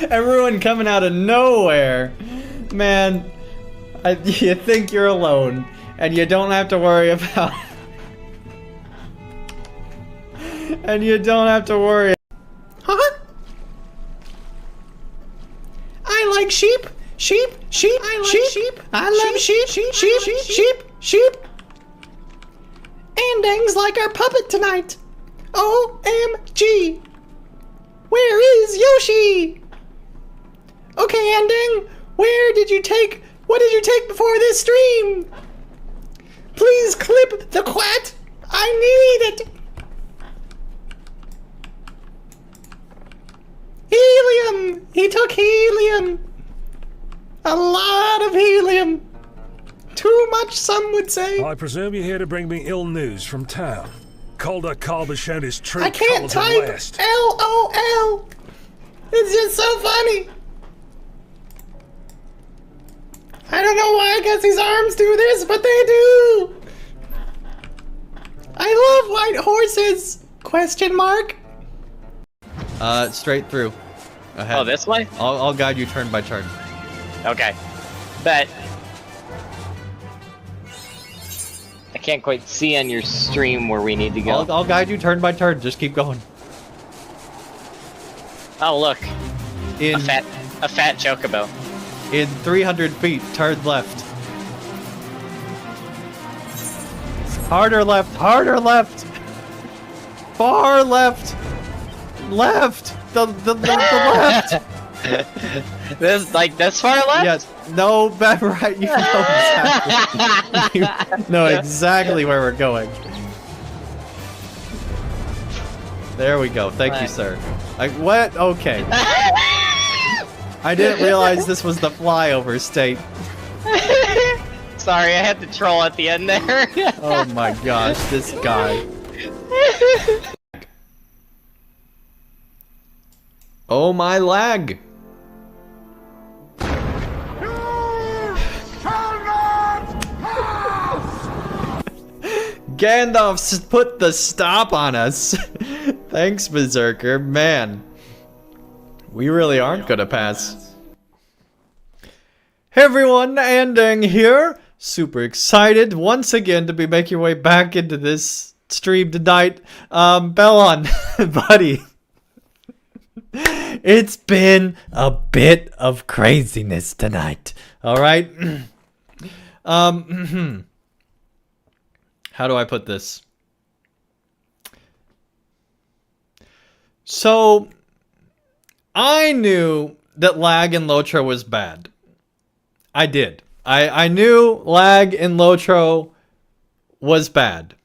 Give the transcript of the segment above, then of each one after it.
Everyone coming out of nowhere. Man, you think you're alone, and you don't have to worry about... and you don't have to worry... Huh? I like sheep. Sheep. I like sheep. I love sheep. Andang's like our puppet tonight. OMG. Where is Yoshi? Okay, Andang, what did you take before this stream? Please clip the quat. I need it. Helium. He took helium. A lot of helium. Too much, some would say. I presume you're here to bring me ill news from town. Calder Carver showed his true I can't type LOL. It's just so funny. I don't know why I guess these arms do this, but they do. I love white horses. Question mark. Straight through. Ahead. Oh, this way? I'll guide you turn by turn. Okay. Bet. I can't quite see on your stream where we need to go. I'll guide you turn by turn. Just keep going. Oh, look. A fat chocobo. In 300 feet, turn left. Harder left, harder left. Far left. Left. The left. This far left? Yes. No, back right. You know exactly. You know exactly where we're going. There we go. Thank you, sir. What? Okay. I didn't realize this was the flyover state. Sorry, I had to troll at the end there. Oh my gosh, this guy. Oh my lag. Gandalf's put the stop on us. Thanks, Berserker. Man, we really aren't gonna pass. Hey everyone, Andang here. Super excited once again to be making your way back into this stream tonight. Bellon, buddy. It's been a bit of craziness tonight. All right. How do I put this? So, I knew that lag in LOTRO was bad. I did. I knew lag in LOTRO was bad.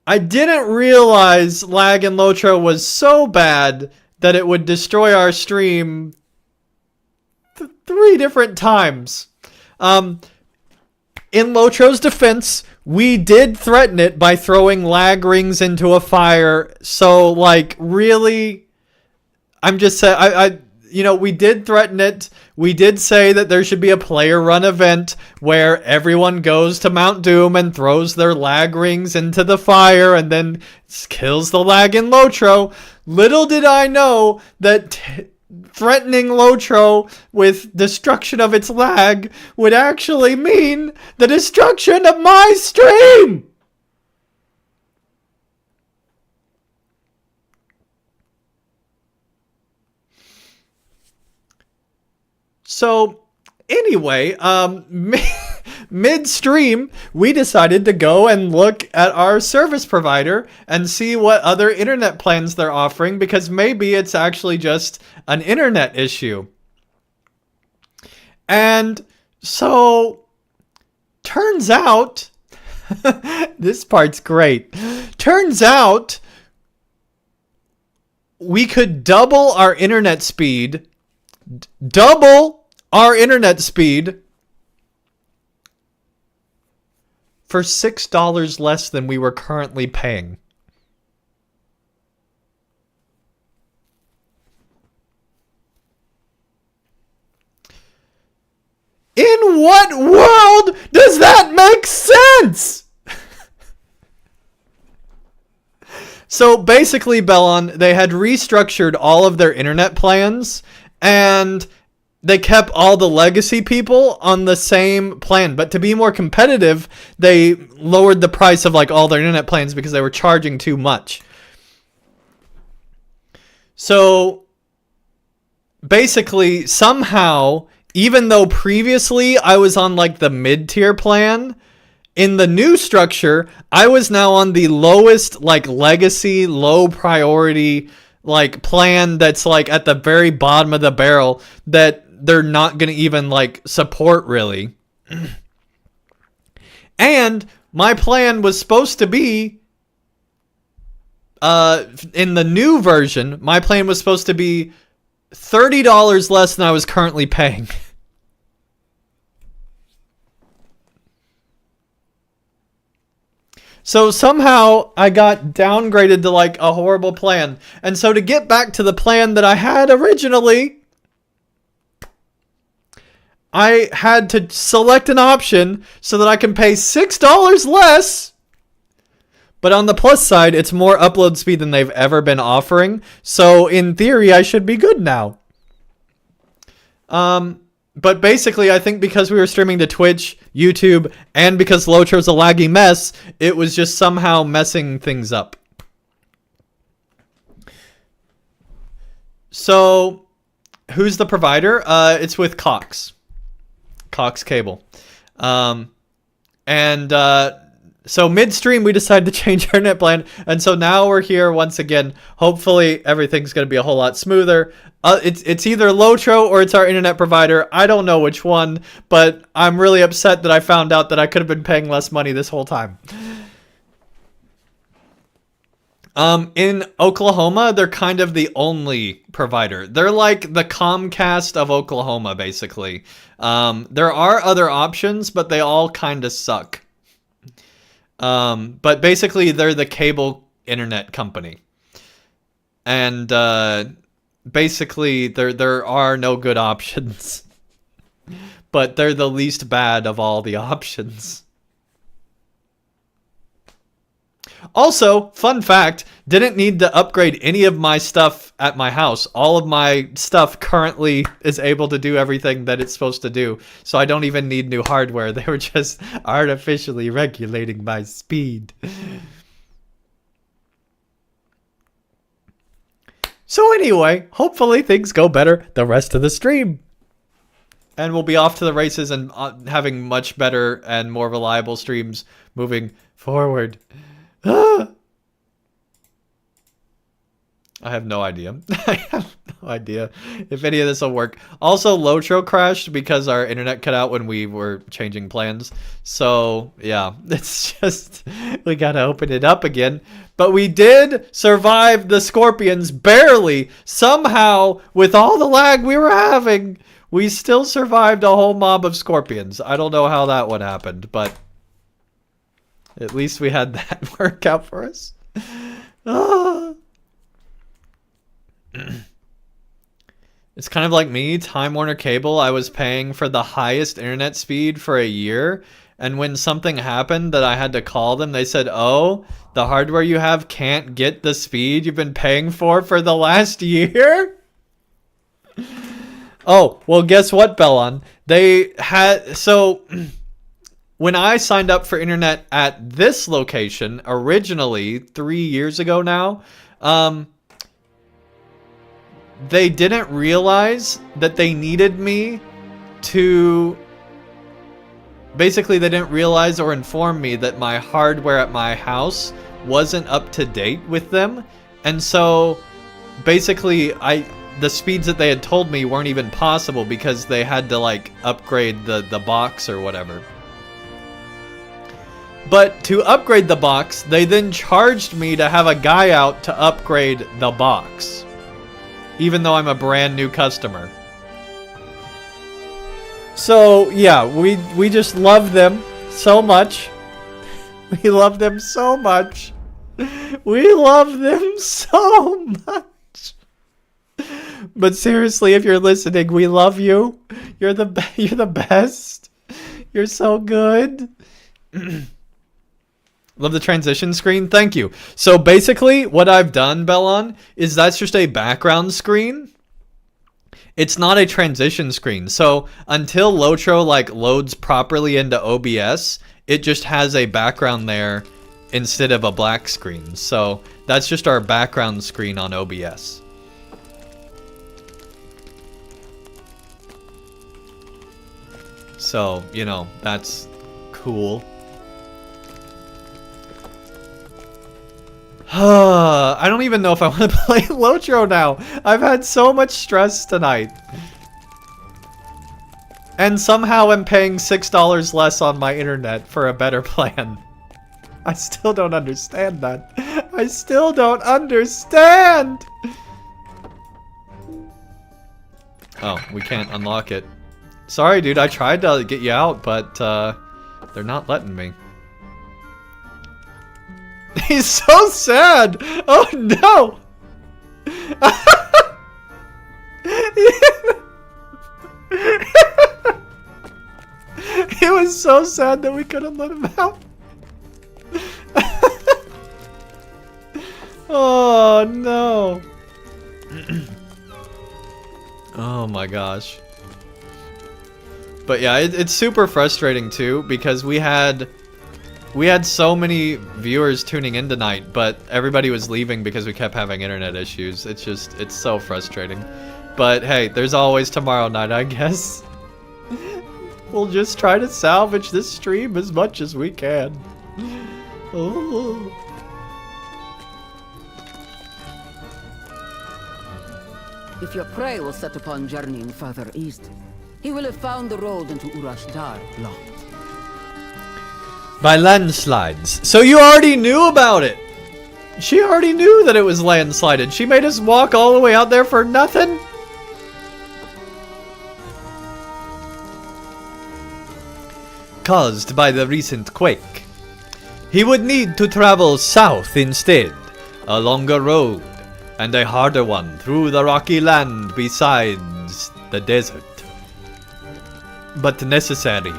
I didn't realize lag in LOTRO was so bad that it would destroy our stream 3 different times. In LOTRO's defense, we did threaten it by throwing lag rings into a fire. So, like, really, I'm just saying, you know, we did threaten it. We did say that there should be a player run event where everyone goes to Mount Doom and throws their lag rings into the fire and then kills the lag in LOTRO. Little did I know that threatening LOTRO with destruction of its lag would actually mean the destruction of my stream! So, anyway, midstream, we decided to go and look at our service provider and see what other internet plans they're offering, because maybe it's actually just an internet issue. And so, turns out, this part's great. Turns out, we could double our internet speed, for $6 less than we were currently paying. In what world does that make sense? So basically, Bellon, they had restructured all of their internet plans, and they kept all the legacy people on the same plan. But to be more competitive, they lowered the price of like all their internet plans because they were charging too much. So basically, somehow, even though previously I was on like the mid-tier plan, in the new structure, I was now on the lowest, like, legacy, low priority, like, plan that's, like, at the very bottom of the barrel that they're not going to even, like, support, really. And my plan was supposed to be, in the new version, my plan was supposed to be $30 less than I was currently paying. So somehow I got downgraded to like a horrible plan. And so to get back to the plan that I had originally, I had to select an option so that I can pay $6 less. But on the plus side, it's more upload speed than they've ever been offering. So in theory, I should be good now. But basically, I think because we were streaming to Twitch, YouTube, and because LOTRO's a laggy mess, it was just somehow messing things up. So, who's the provider? It's with Cox. Cox Cable. So midstream, we decided to change our internet plan, and so now we're here once again. Hopefully, everything's going to be a whole lot smoother. It's either LOTRO or it's our internet provider. I don't know which one, but I'm really upset that I found out that I could have been paying less money this whole time. In Oklahoma, they're kind of the only provider. They're like the Comcast of Oklahoma, basically. There are other options, but they all kind of suck. But basically, they're the cable internet company. And basically, there are no good options. But they're the least bad of all the options. Also, fun fact, didn't need to upgrade any of my stuff at my house. All of my stuff currently is able to do everything that it's supposed to do. So I don't even need new hardware. They were just artificially regulating my speed. So anyway, hopefully things go better the rest of the stream. And we'll be off to the races and having much better and more reliable streams moving forward. I have no idea. I have no idea if any of this will work. Also, LOTRO crashed because our internet cut out when we were changing plans. So, yeah, it's just, we gotta open it up again. But we did survive the Scorpions, barely. Somehow, with all the lag we were having, we still survived a whole mob of Scorpions. I don't know how that one happened, but at least we had that work out for us. It's kind of like me, Time Warner Cable. I was paying for the highest internet speed for a year. And when something happened that I had to call them, they said, oh, the hardware you have can't get the speed you've been paying for the last year? Oh, well, guess what, Bellon? They had... So... When I signed up for internet at this location, originally, 3 years ago now, they didn't realize that they needed me to... Basically, they didn't realize or inform me that my hardware at my house wasn't up to date with them. And so, basically, the speeds that they had told me weren't even possible because they had to, like, upgrade the box or whatever. But to upgrade the box, they then charged me to have a guy out to upgrade the box. Even though I'm a brand new customer. So, yeah, we just love them so much. We love them so much. We love them so much. But seriously, if you're listening, we love you. You're the best. You're so good. Love the transition screen. Thank you. So basically, what I've done, Bellon, is that's just a background screen. It's not a transition screen. So until LOTRO like loads properly into OBS, it just has a background there instead of a black screen. So that's just our background screen on OBS. So, you know, that's cool. I don't even know if I want to play LOTRO now. I've had so much stress tonight. And somehow I'm paying $6 less on my internet for a better plan. I still don't understand that. I still don't understand! Oh, we can't unlock it. Sorry, dude. I tried to get you out, but they're not letting me. He's so sad! Oh no! He was so sad that we couldn't let him out. Oh no! Oh my gosh. But yeah, it's super frustrating too, because we had so many viewers tuning in tonight, but everybody was leaving because we kept having internet issues. It's so frustrating. But hey, there's always tomorrow night, I guess. We'll just try to salvage this stream as much as we can. Oh. If your prey was set upon journeying further east, he will have found the road into Urashdar blocked. By landslides. So you already knew about it! She already knew that it was landslided. She made us walk all the way out there for nothing? Caused by the recent quake. He would need to travel south instead. A longer road, and a harder one through the rocky land besides the desert. But necessary.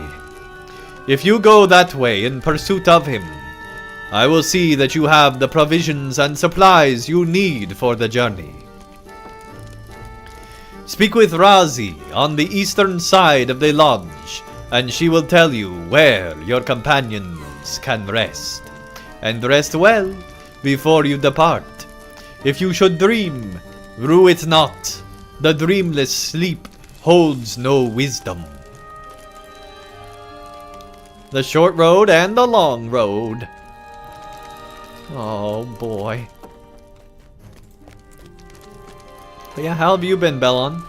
If you go that way in pursuit of him, I will see that you have the provisions and supplies you need for the journey. Speak with Razi on the eastern side of the lodge, and she will tell you where your companions can rest. And rest well before you depart. If you should dream, rue it not. The dreamless sleep holds no wisdom. The short road and the long road. Oh boy. But yeah, how have you been, Bellon?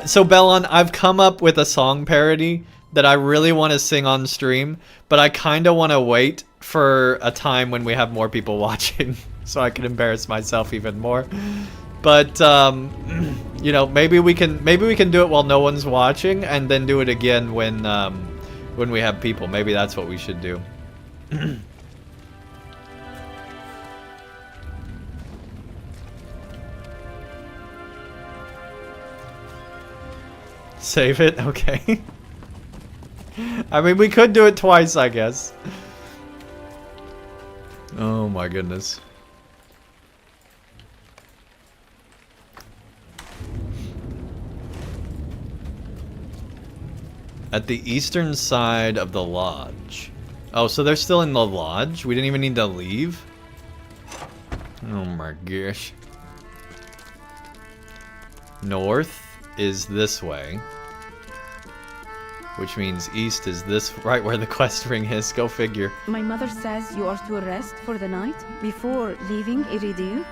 So Bellon, I've come up with a song parody that I really want to sing on stream, but I kinda want to wait for a time when we have more people watching, so I can embarrass myself even more. But you know, maybe we can do it while no one's watching, and then do it again when we have people. Maybe that's what we should do. Save it? Okay. I mean, we could do it twice, I guess. Oh my goodness. At the eastern side of the lodge. Oh, so they're still in the lodge? We didn't even need to leave? Oh my gosh. North is this way. Which means east is this, right where the quest ring is. Go figure. My mother says you are to rest for the night before leaving Iridiu.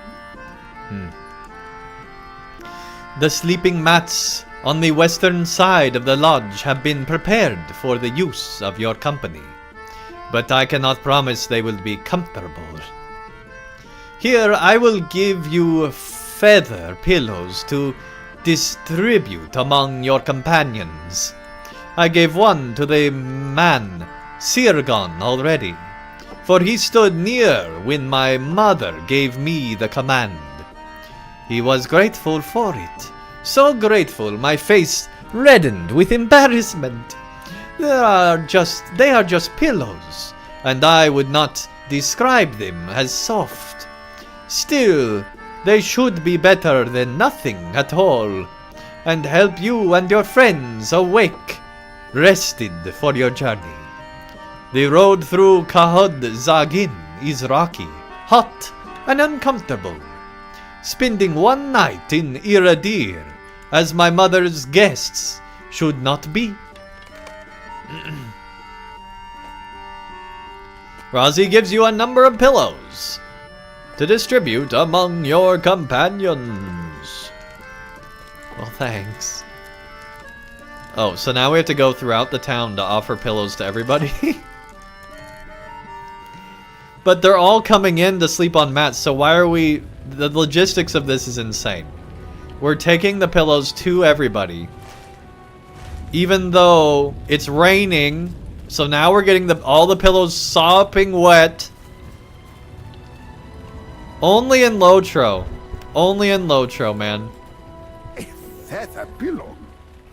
The sleeping mats on the western side of the lodge have been prepared for the use of your company, but I cannot promise they will be comfortable. Here I will give you feather pillows to distribute among your companions. I gave one to the man, Sirgon, already, for he stood near when my mother gave me the command. He was grateful for it. So grateful, my face reddened with embarrassment. They are just pillows, and I would not describe them as soft. Still, they should be better than nothing at all, and help you and your friends awake, rested for your journey. The road through Kahod Zagin is rocky, hot, and uncomfortable. Spending one night in Iradir, as my mother's guests, should not be. Razi gives you a number of pillows to distribute among your companions. Well, thanks. Oh, so now we have to go throughout the town to offer pillows to everybody? But they're all coming in to sleep on mats, so why are we... The logistics of this is insane. We're taking the pillows to everybody, even though it's raining, so now we're getting all the pillows sopping wet. Only in LOTRO. Only in LOTRO, man. A feather pillow?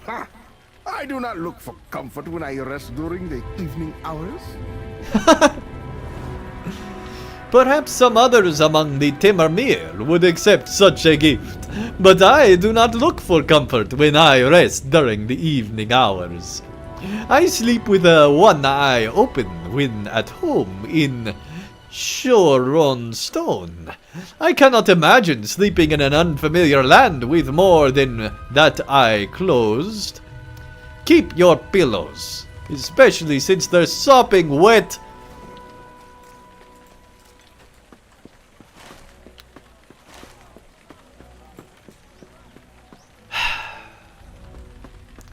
Ha! I do not look for comfort when I rest during the evening hours. Perhaps some others among the Timmermere would accept such a gift, but I do not look for comfort when I rest during the evening hours. I sleep with one eye open when at home in Shoron Stone. I cannot imagine sleeping in an unfamiliar land with more than that eye closed. Keep your pillows, especially since they're sopping wet.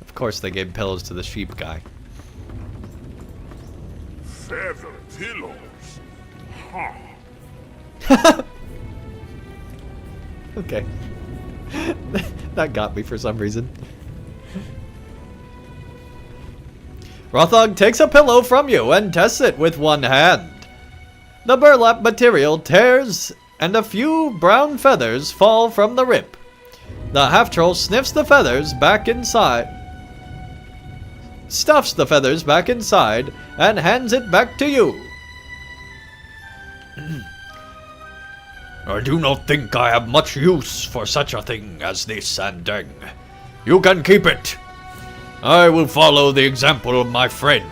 Of course they gave pillows to the sheep guy. Feather pillows? Okay. That got me for some reason. Rothog takes a pillow from you and tests it with one hand. The burlap material tears and a few brown feathers fall from the rip. The half-troll sniffs the feathers back inside, stuffs the feathers back inside, and hands it back to you. I do not think I have much use for such a thing as this, Andang. You can keep it. I will follow the example of my friend,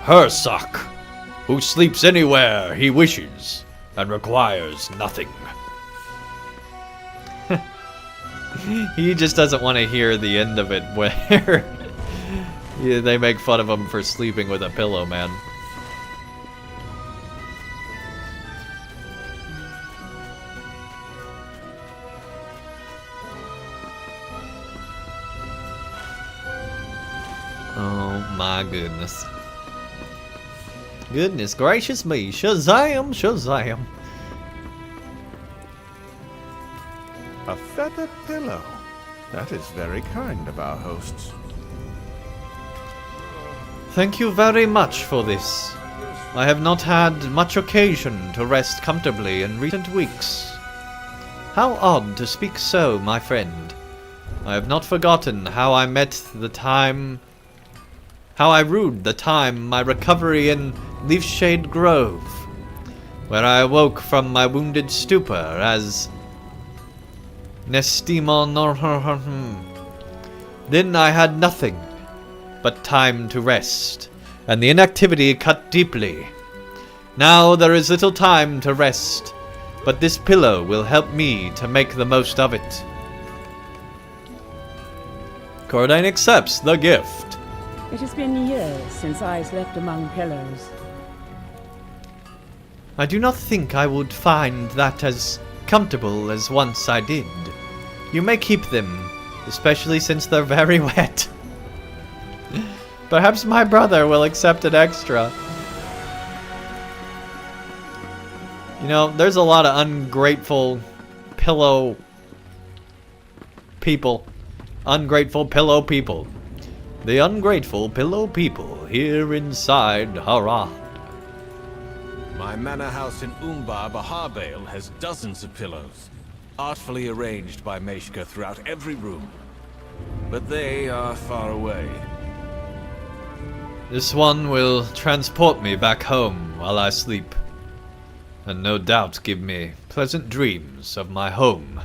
Hersock, who sleeps anywhere he wishes and requires nothing. He just doesn't want to hear the end of it where yeah, they make fun of him for sleeping with a pillow, man. Oh my goodness. Goodness gracious me. Shazam, Shazam. A feather pillow. That is very kind of our hosts. Thank you very much for this. I have not had much occasion to rest comfortably in recent weeks. How odd to speak so, my friend. I have not forgotten how I rued the time my recovery in Leafshade Grove, where I awoke from my wounded stupor as Nestimon. Then I had nothing but time to rest, and the inactivity cut deeply. Now there is little time to rest, but this pillow will help me to make the most of it. Cordain accepts the gift. It has been years since I slept among pillows. I do not think I would find that as comfortable as once I did. You may keep them, especially since they're very wet. Perhaps my brother will accept an extra. You know, there's a lot of ungrateful pillow people. Ungrateful pillow people. The ungrateful pillow people here inside Harad. My manor house in Umbar, Baharbale, has dozens of pillows, artfully arranged by Meshka throughout every room. But they are far away. This one will transport me back home while I sleep, and no doubt give me pleasant dreams of my home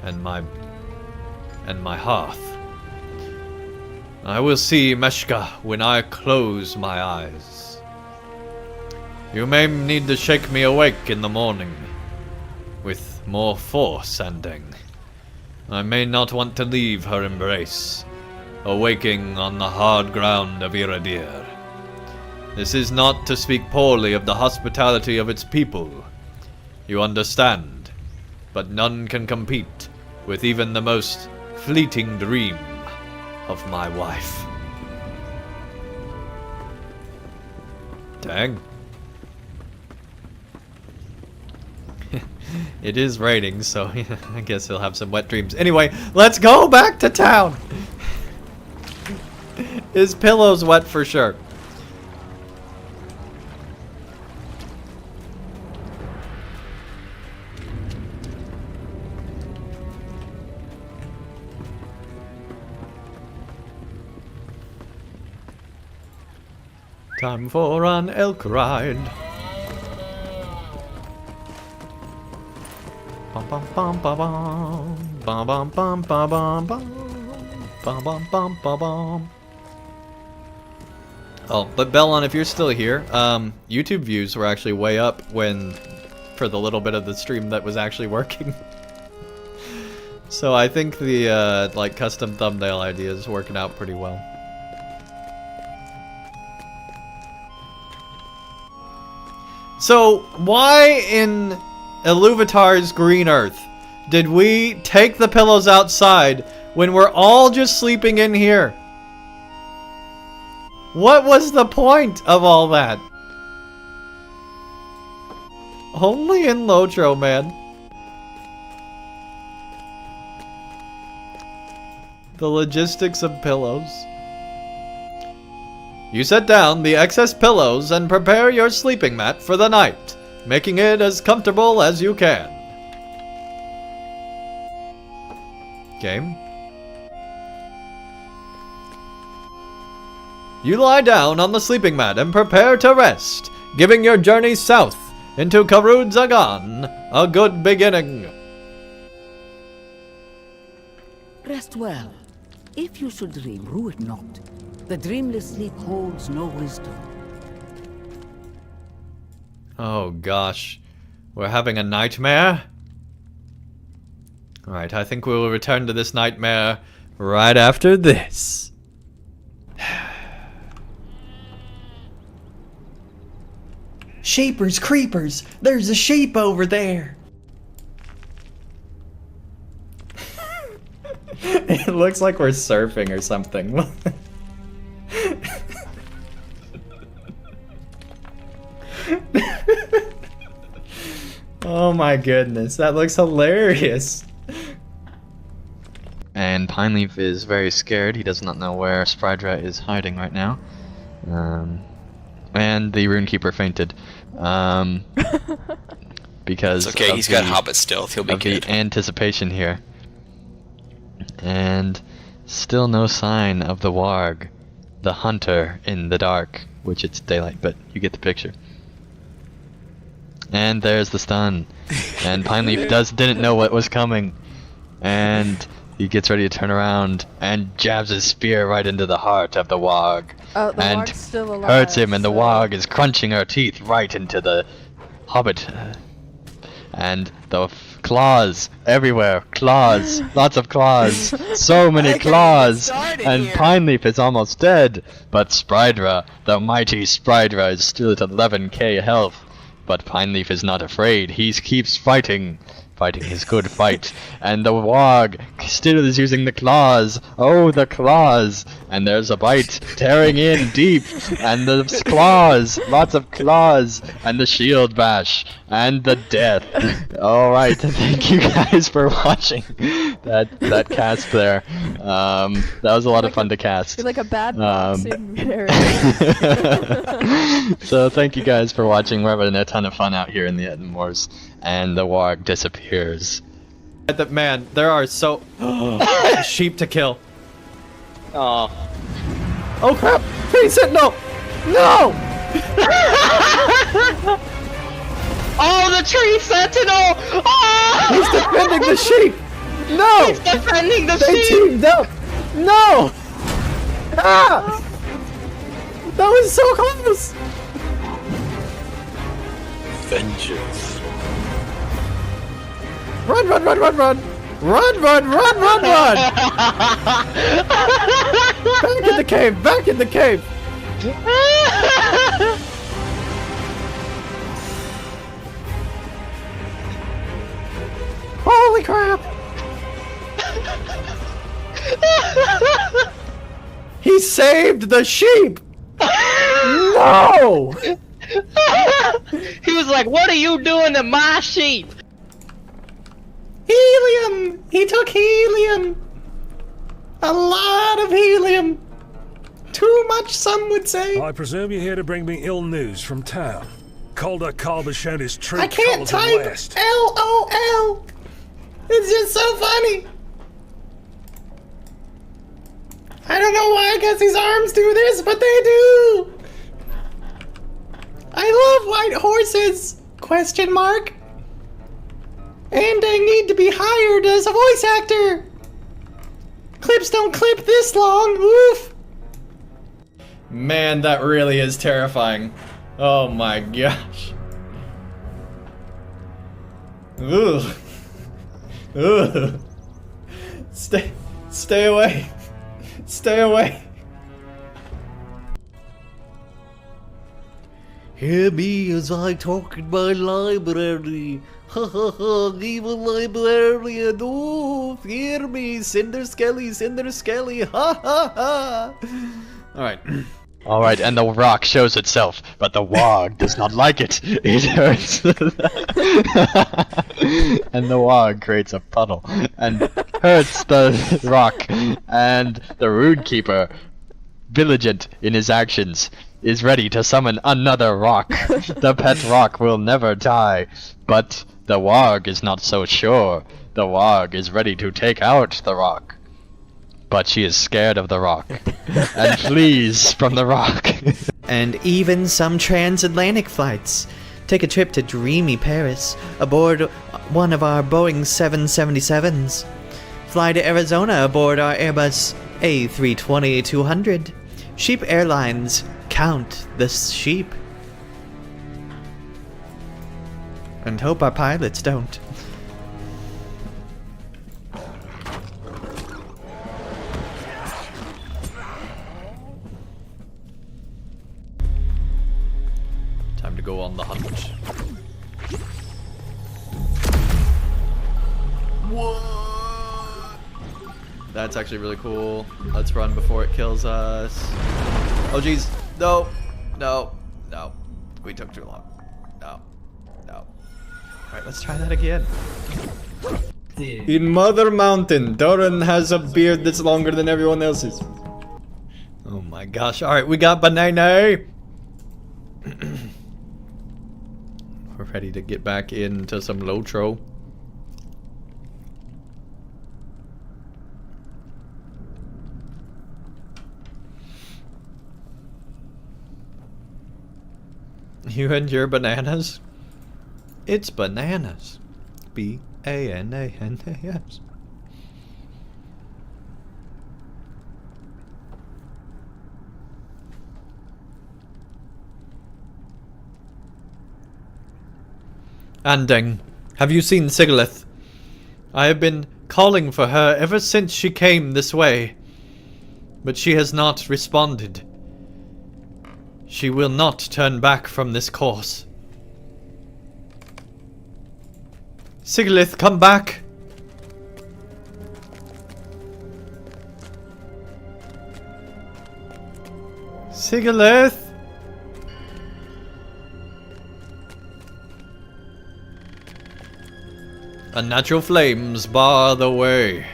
and my hearth. I will see Meshka when I close my eyes. You may need to shake me awake in the morning with more force, Andang. I may not want to leave her embrace, awaking on the hard ground of Iradir. This is not to speak poorly of the hospitality of its people. You understand, but none can compete with even the most fleeting dream of my wife. Dang. It is raining, so I guess he'll have some wet dreams. Anyway, let's go back to town! His pillow's wet for sure. Time for an elk ride. Bum bum bum bum bum bum bum bum bum bum bum bum bum bum bum. Oh, but Bellon, if you're still here, YouTube views were actually way up for the little bit of the stream that was actually working. So I think the like custom thumbnail idea is working out pretty well. So why in Iluvatar's Green Earth did we take the pillows outside when we're all just sleeping in here? What was the point of all that? Only in LOTRO, man. The logistics of pillows. You set down the excess pillows and prepare your sleeping mat for the night, making it as comfortable as you can. Game. You lie down on the sleeping mat and prepare to rest, giving your journey south into Karud Zagan a good beginning. Rest well. If you should dream, rue it not. The dreamless sleep holds no wisdom. Oh gosh. We're having a nightmare? Alright, I think we will return to this nightmare right after this. Shapers, creepers, there's a sheep over there. It looks like we're surfing or something. Oh my goodness, that looks hilarious. And Pineleaf is very scared. He does not know where Sprydra is hiding right now. And the Runekeeper fainted. Because it's okay, he's got Hobbit stealth, he'll be good. The anticipation here. And still no sign of the Warg, the hunter in the dark, which it's daylight, but you get the picture. And there's the stun. And Pineleaf didn't know what was coming. And he gets ready to turn around and jabs his spear right into the heart of the Warg. Oh, the and Warg's still alive, hurts him, and the Warg is crunching her teeth right into the Hobbit. And the claws everywhere, claws, lots of claws, so many claws, and Pineleaf is almost dead, but Sprydra, the mighty Sprydra, is still at 11k health, but Pineleaf is not afraid. He keeps fighting his good fight, and the Warg still is using the claws. Oh, the claws! And there's a bite tearing in deep, and the claws, lots of claws, and the shield bash, and the death. All right, thank you guys for watching that cast there. That was a lot of fun to cast. You're like a bad boxing So thank you guys for watching. We're having a ton of fun out here in the Edmores, and the Warg disappears. Man, there are so sheep to kill. Oh. Oh crap! Tree sentinel! No! Oh, the tree sentinel! Oh! He's defending the sheep! No! He's defending the They sheep! teamed up! No! Ah! That was so close! Vengeance. Run, run, run, run, run! Run, run, run, run, run! Back in the cave! Back in the cave! Holy crap! He saved the sheep! No! He was like, what are you doing to my sheep? Helium! He took helium! A lot of helium! Too much, some would say. I presume you're here to bring me ill news from town. Calder Carl has shown his true I can't colours at type last. LOL! It's just so funny! I don't know why I guess these arms do this, but they do! I love white horses! Question mark. And I need to be hired as a voice actor! Clips don't clip this long, oof! Man, that really is terrifying. Oh my gosh. Ugh. Ugh. Stay away. Stay away. Hear me as I talk in my library. Ha ha ha, evil librarian. Oh, hear me. Cinder Skelly, Cinder Skelly. Ha ha ha. Alright. Alright, and the rock shows itself, but the wog does not like it. It hurts. And the wog creates a puddle and hurts the rock. And the Rune Keeper, vigilant in his actions, is ready to summon another rock. The pet rock will never die, but the wog is not so sure. The wog is ready to take out the rock. But she is scared of the rock and flees from the rock. And even some transatlantic flights. Take a trip to dreamy Paris aboard one of our Boeing 777s. Fly to Arizona aboard our Airbus A320-200. Sheep Airlines, count the sheep. And hope our pilots don't. Time to go on the hunt. What? That's actually really cool. Let's run before it kills us. Oh jeez. No. No. No. We took too long. No. No. Alright, let's try that again. In Mother Mountain, Doran has a beard that's longer than everyone else's. Oh my gosh. Alright, we got banana. We're ready to get back into some LOTRO. You and your bananas? It's bananas. B-A-N-A-N-A-S. Andang, have you seen Sigilith? I have been calling for her ever since she came this way, but she has not responded. She will not turn back from this course. Sigilith, come back! Sigilith! Unnatural flames bar the way.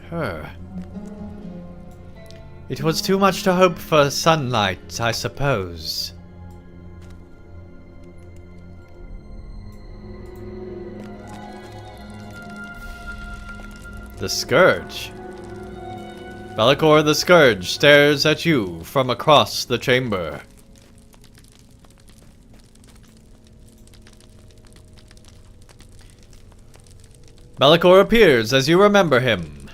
Sure. It was too much to hope for sunlight, I suppose. The Scourge. Be'lakor the Scourge stares at you from across the chamber. Be'lakor appears as you remember him.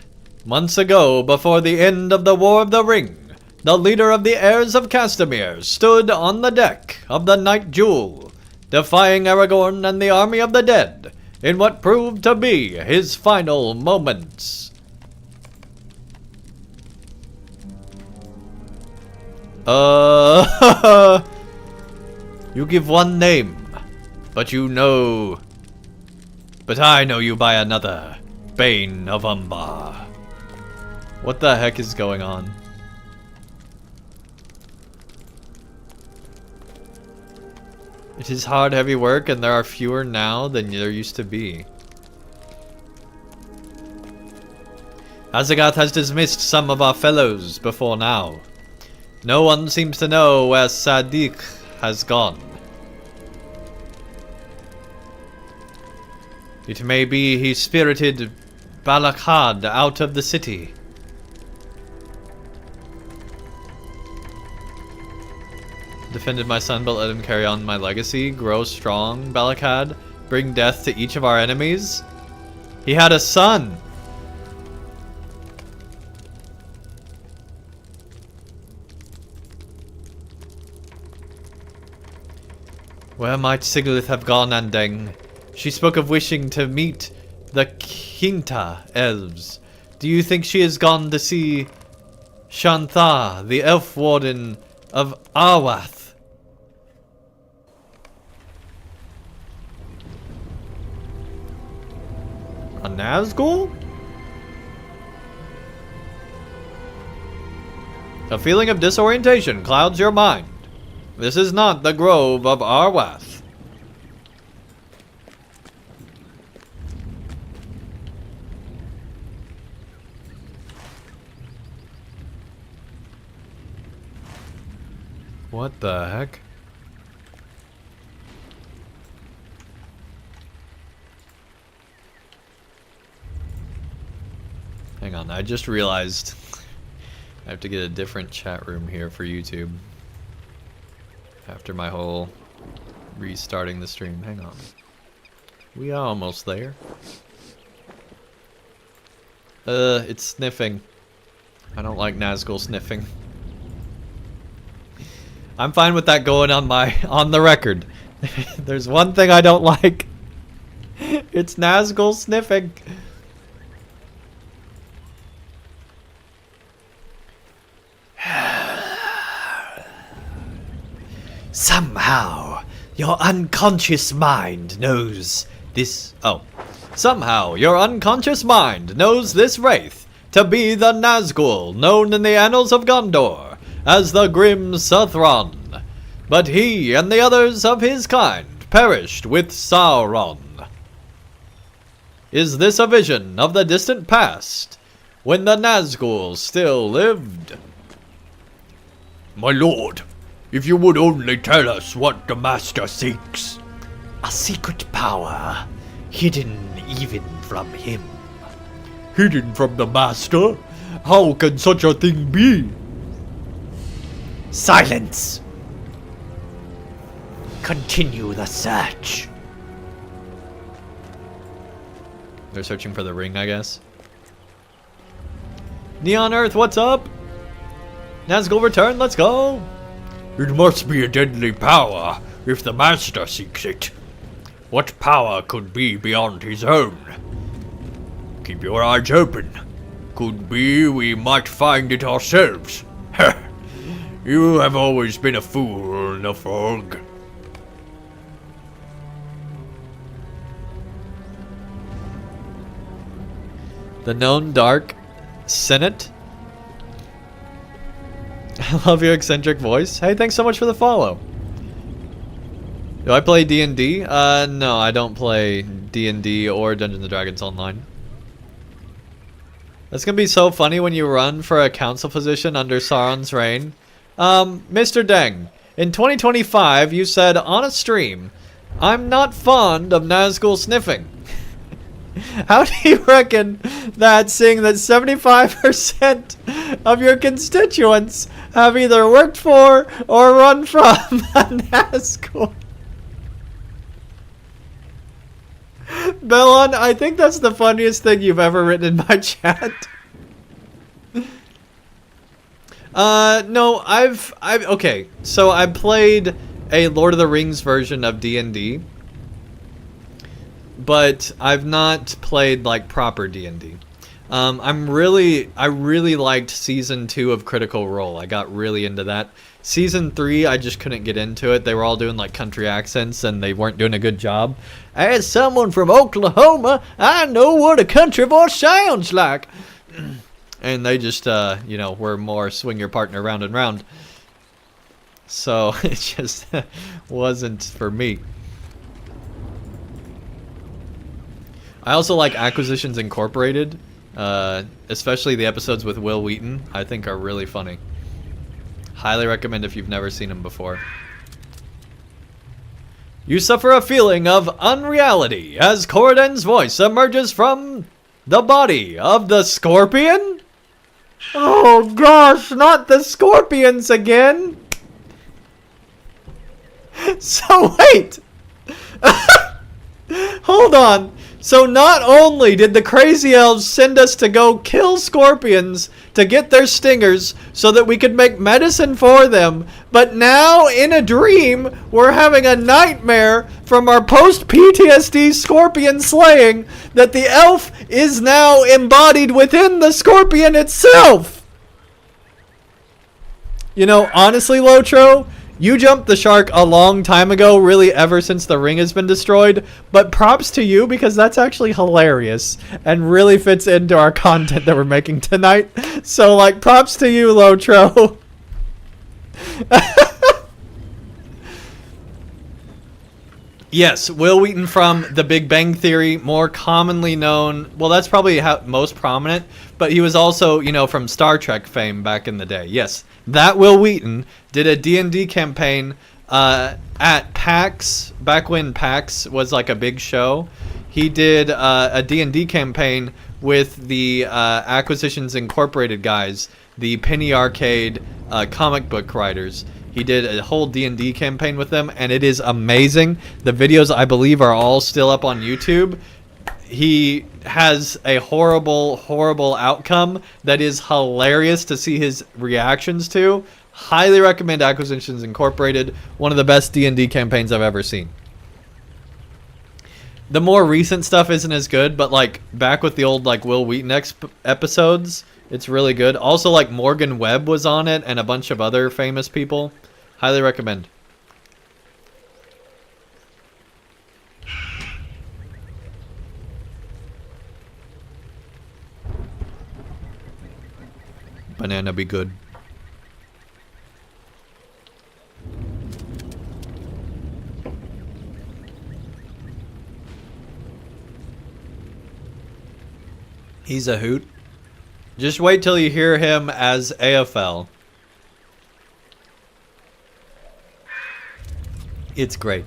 Months ago, before the end of the War of the Ring, the leader of the heirs of Castamere stood on the deck of the Night Jewel, defying Aragorn and the army of the dead in what proved to be his final moments. You give one name, but you know... But I know you by another. Bane of Umbar. What the heck is going on? It is hard, heavy work, and there are fewer now than there used to be. Azagoth has dismissed some of our fellows before now. No one seems to know where Sadiq has gone. It may be he spirited Balakad out of the city. Defended my son, but let him carry on my legacy. Grow strong, Balakad. Bring death to each of our enemies. He had a son. Where might Sigilith have gone, Andang? She spoke of wishing to meet the Quinta elves. Do you think she has gone to see Shantha, the elf warden of Arwath? A Nazgul? A feeling of disorientation clouds your mind. This is not the Grove of Arwath. What the heck? Hang on, I just realized I have to get a different chat room here for YouTube. After my whole restarting the stream. Hang on. We are almost there. It's sniffing. I don't like Nazgul sniffing. I'm fine with that going on the record. There's one thing I don't like. It's Nazgul sniffing. Somehow, your unconscious mind knows this... Oh. Somehow, your unconscious mind knows this wraith to be the Nazgul known in the annals of Gondor as the Grim Suthron. But he and the others of his kind perished with Sauron. Is this a vision of the distant past, when the Nazgul still lived? My lord, if you would only tell us what the Master seeks. A secret power, hidden even from him. Hidden from the Master? How can such a thing be? Silence! Continue the search. They're searching for the ring, I guess. Neon Earth, what's up? Nazgul return, let's go! It must be a deadly power, if the Master seeks it. What power could be beyond his own? Keep your eyes open. Could be we might find it ourselves. You have always been a fool, Nafog. The known dark Senate. I love your eccentric voice. Hey, thanks so much for the follow. Do I play D&D? No, I don't play D&D or Dungeons & Dragons Online. That's gonna be so funny when you run for a council position under Sauron's reign. Mr. Deng, in 2025 you said on a stream, I'm not fond of Nazgul sniffing. How do you reckon that seeing that 75% of your constituents have either worked for or run from a NASCAR? Bellon, I think that's the funniest thing you've ever written in my chat. No, okay, so I played a Lord of the Rings version of D&D, but I've not played like proper D&D. I really liked season 2 of Critical Role. I got really into that. Season 3, I just couldn't get into it. They were all doing like country accents and they weren't doing a good job. As someone from Oklahoma, I know what a country voice sounds like. And they just, you know, were more swing your partner round and round. So it just wasn't for me. I also like Acquisitions Incorporated, especially the episodes with Will Wheaton. I think are really funny. Highly recommend if you've never seen them before. You suffer a feeling of unreality as Corridan's voice emerges from the body of the scorpion? Oh gosh, not the scorpions again! So wait! Hold on. So not only did the crazy elves send us to go kill scorpions to get their stingers so that we could make medicine for them, but now in a dream we're having a nightmare from our post-PTSD scorpion slaying that the elf is now embodied within the scorpion itself. You know, honestly, Lotro, you jumped the shark a long time ago, really ever since the ring has been destroyed, but props to you because that's actually hilarious and really fits into our content that we're making tonight. So, like, props to you, Lotro. Yes, Will Wheaton from The Big Bang Theory, more commonly known, well, that's probably most prominent, but he was also, you know, from Star Trek fame back in the day. Yes, that Will Wheaton did a D&D campaign at PAX, back when PAX was like a big show. He did a D&D campaign with the Acquisitions Incorporated guys, the Penny Arcade comic book writers. He did a whole D&D campaign with them, and it is amazing. The videos, I believe, are all still up on YouTube. He has a horrible, horrible outcome that is hilarious to see his reactions to. Highly recommend Acquisitions Incorporated. One of the best D&D campaigns I've ever seen. The more recent stuff isn't as good, but like back with the old like Will Wheaton episodes, it's really good. Also, like Morgan Webb was on it and a bunch of other famous people. Highly recommend. Banana be good. He's a hoot. Just wait till you hear him as AFL. It's great.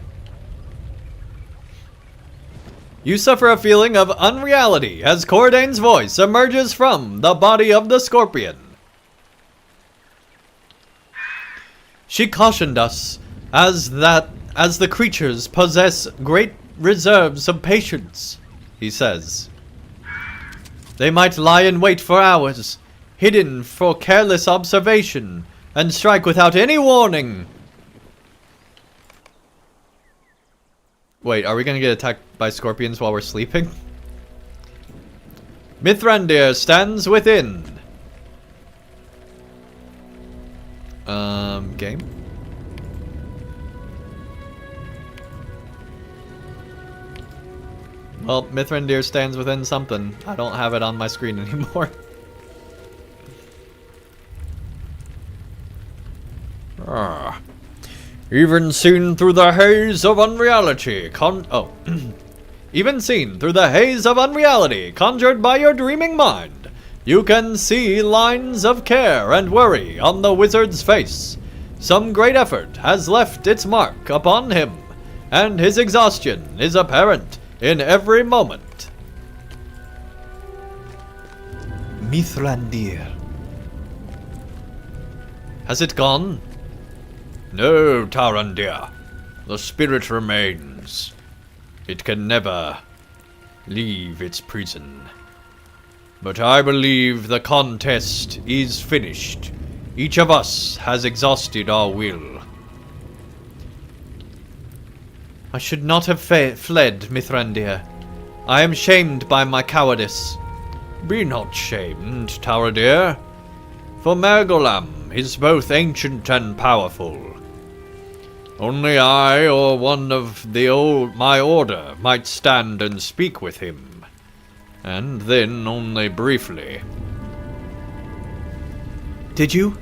You suffer a feeling of unreality as Cordane's voice emerges from the body of the scorpion. She cautioned us as the creatures possess great reserves of patience, he says. They might lie in wait for hours, hidden for careless observation, and strike without any warning. Wait, are we gonna get attacked by scorpions while we're sleeping? Mithrandir stands within. Game? Well, Mithrandir stands within something. I don't have it on my screen anymore. Even seen through the haze of unreality, even seen through the haze of unreality conjured by your dreaming mind, you can see lines of care and worry on the wizard's face. Some great effort has left its mark upon him, and his exhaustion is apparent in every moment. Mithrandir. Has it gone? No, Tarandir. The spirit remains. It can never leave its prison. But I believe the contest is finished. Each of us has exhausted our will. I should not have fled, Mithrandir. I am shamed by my cowardice. Be not shamed, Tarandir. For Megolam is both ancient and powerful. Only I or one of my order might stand and speak with him, and then only briefly. Did you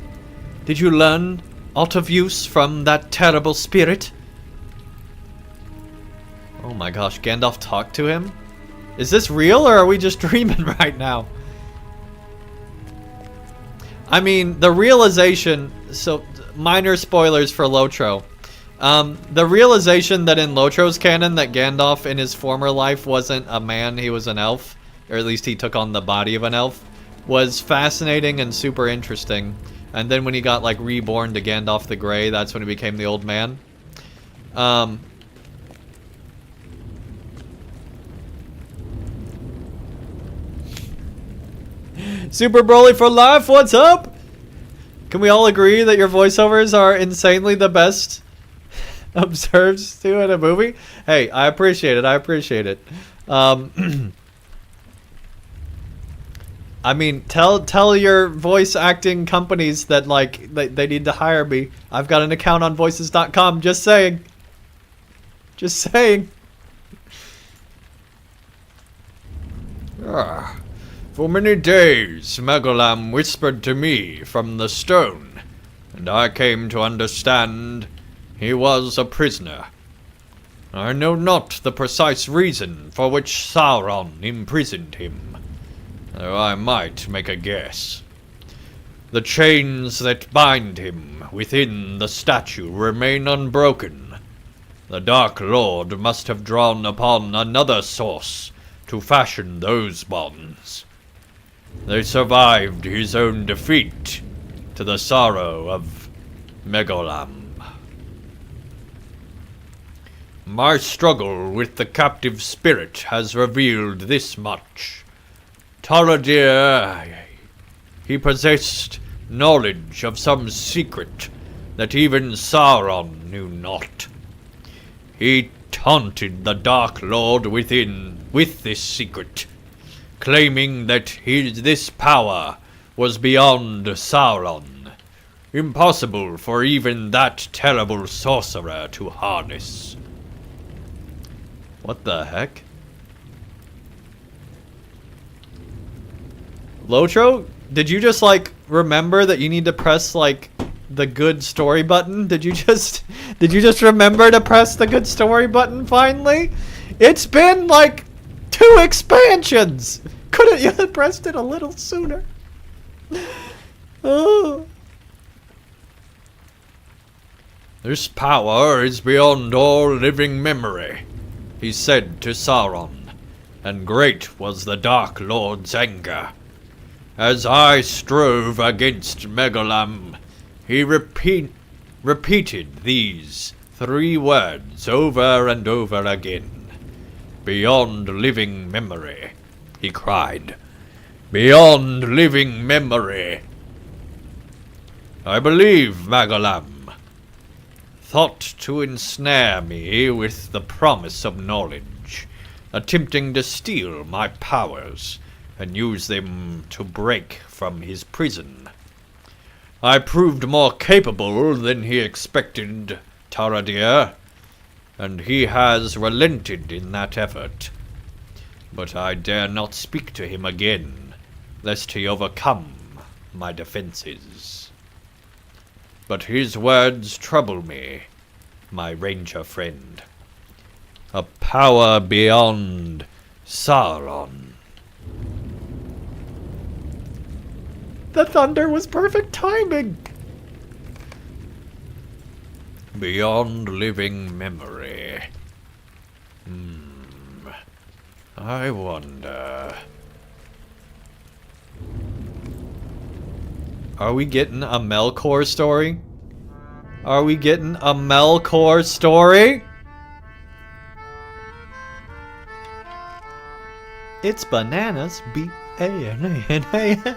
learn aught of use from that terrible spirit? Oh my gosh, Gandalf talked to him? Is this real or are we just dreaming right now? I mean, the realization, so minor spoilers for LOTRO. The realization that in LOTRO's canon that Gandalf in his former life wasn't a man, he was an elf, or at least he took on the body of an elf, was fascinating and super interesting. And then when he got like reborn to Gandalf the Grey, that's when he became the old man. Super Broly for life, what's up? Can we all agree that your voiceovers are insanely the best observed to in a movie? Hey, I appreciate it, I appreciate it. I mean, tell your voice acting companies that like they need to hire me. I've got an account on voices.com, just saying. Just saying. For many days, Megolam whispered to me from the stone, and I came to understand he was a prisoner. I know not the precise reason for which Sauron imprisoned him, though I might make a guess. The chains that bind him within the statue remain unbroken. The Dark Lord must have drawn upon another source to fashion those bonds. They survived his own defeat, to the sorrow of Megolam. My struggle with the captive spirit has revealed this much. Tarandir, he possessed knowledge of some secret that even Sauron knew not. He taunted the Dark Lord within with this secret, claiming that this power was beyond Sauron, impossible for even that terrible sorcerer to harness. What the heck? LOTRO, did you just like remember that you need to press like the good story button? Did you just remember to press the good story button finally? It's been like 2 expansions! Couldn't you have pressed it a little sooner? Oh. This power is beyond all living memory, he said to Sauron, and great was the Dark Lord's anger. As I strove against Megolam, he repeated these 3 words over and over again. Beyond living memory, he cried. Beyond living memory. I believe Megolam thought to ensnare me with the promise of knowledge, attempting to steal my powers and use them to break from his prison. I proved more capable than he expected, Tarandir, and he has relented in that effort. But I dare not speak to him again, lest he overcome my defenses. But his words trouble me, my ranger friend. A power beyond Sauron. The thunder was perfect timing! Beyond living memory. I wonder. Are we getting a Melkor story? Are we getting a Melkor story? It's bananas, B-A-N-A-N-A-S.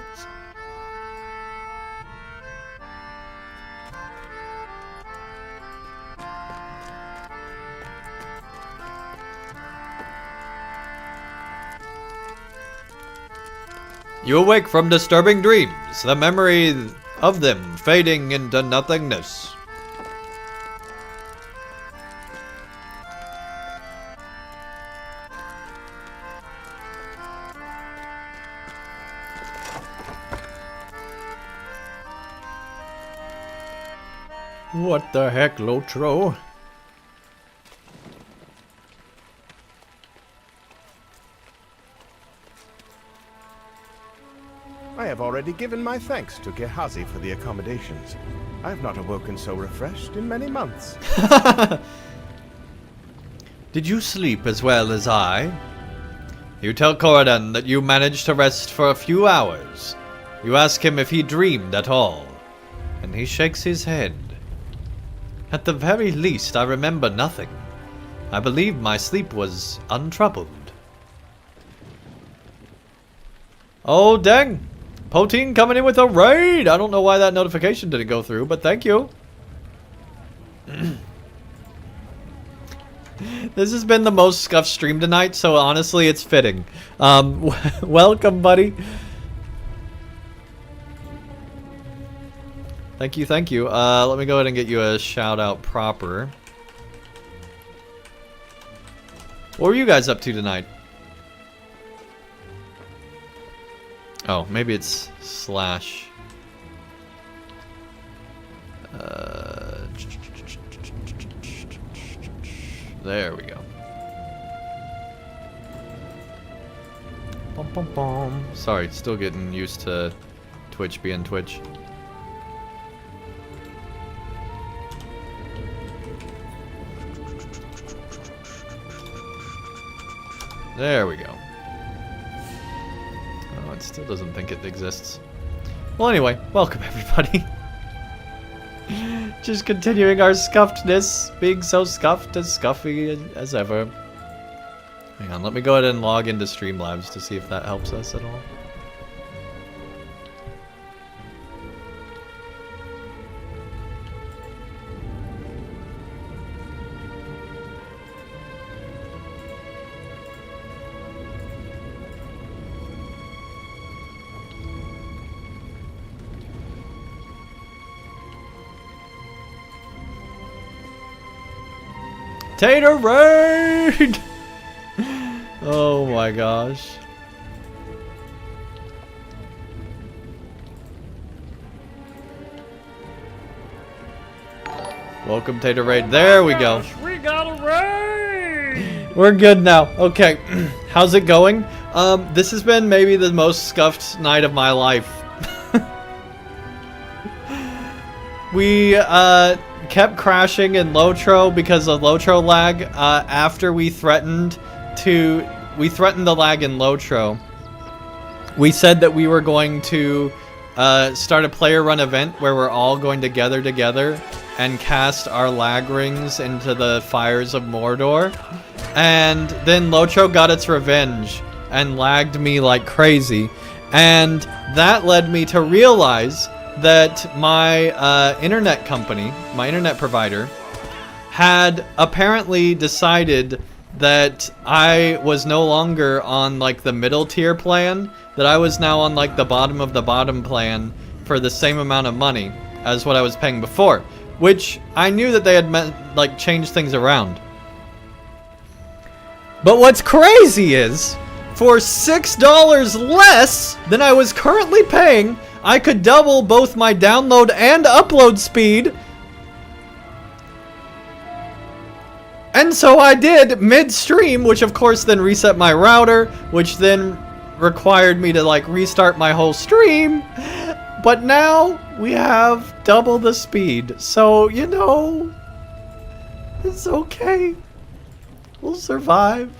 You awake from disturbing dreams, the memory of them fading into nothingness. What the heck, LOTRO? I have already given my thanks to Gehazi for the accommodations. I have not awoken so refreshed in many months. Did you sleep as well as I? You tell Corridon that you managed to rest for a few hours. You ask him if he dreamed at all, and he shakes his head. At the very least, I remember nothing. I believe my sleep was untroubled. Oh, dang. Poteen coming in with a raid. I don't know why that notification didn't go through, but thank you. This has been the most scuffed stream tonight, so honestly, it's fitting. Welcome, buddy. Thank you, thank you. Let me go ahead and get you a shout out proper. What were you guys up to tonight? Oh, maybe it's slash. There we go. Bum, bum, bum. Sorry, still getting used to Twitch being Twitch. There we go. Oh, it still doesn't think it exists. Well, anyway, welcome everybody. Just continuing our scuffedness, being so scuffed and scuffy as ever. Hang on, let me go ahead and log into Streamlabs to see if that helps us at all. Tater raid! Oh my gosh. Welcome, Tater raid. There we go. We got a raid! We're good now. Okay. How's it going? This has been maybe the most scuffed night of my life. We, kept crashing in LOTRO because of LOTRO lag after we threatened the lag in LOTRO. We said that we were going to start a player run event where we're all going to gather together and cast our lag rings into the fires of Mordor. And then LOTRO got its revenge and lagged me like crazy. And that led me to realize that my internet company, my internet provider, had apparently decided that I was no longer on like the middle tier plan, that I was now on like the bottom of the bottom plan for the same amount of money as what I was paying before, which I knew that they had changed things around. But what's crazy is, for $6 less than I was currently paying, I could double both my download and upload speed. And so I did mid-stream, which of course then reset my router, which then required me to restart my whole stream. But now we have double the speed. So, you know, it's okay. We'll survive.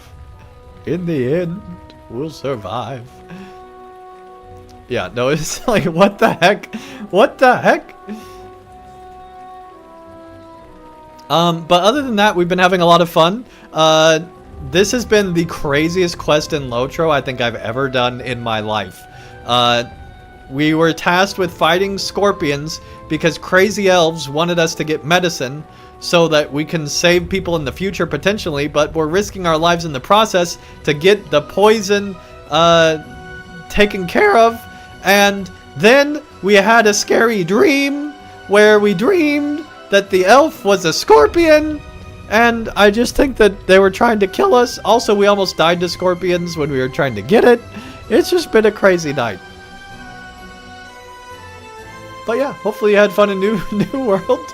In the end, we'll survive. Yeah, no, it's like, what the heck? What the heck? But other than that, we've been having a lot of fun. This has been the craziest quest in LOTRO I think I've ever done in my life. We were tasked with fighting scorpions because crazy elves wanted us to get medicine so that we can save people in the future potentially, but we're risking our lives in the process to get the poison taken care of. And then we had a scary dream where we dreamed that the elf was a scorpion, and I just think that they were trying to kill us. Also, we almost died to scorpions when we were trying to get it. It's just been a crazy night. But yeah, hopefully you had fun in New World.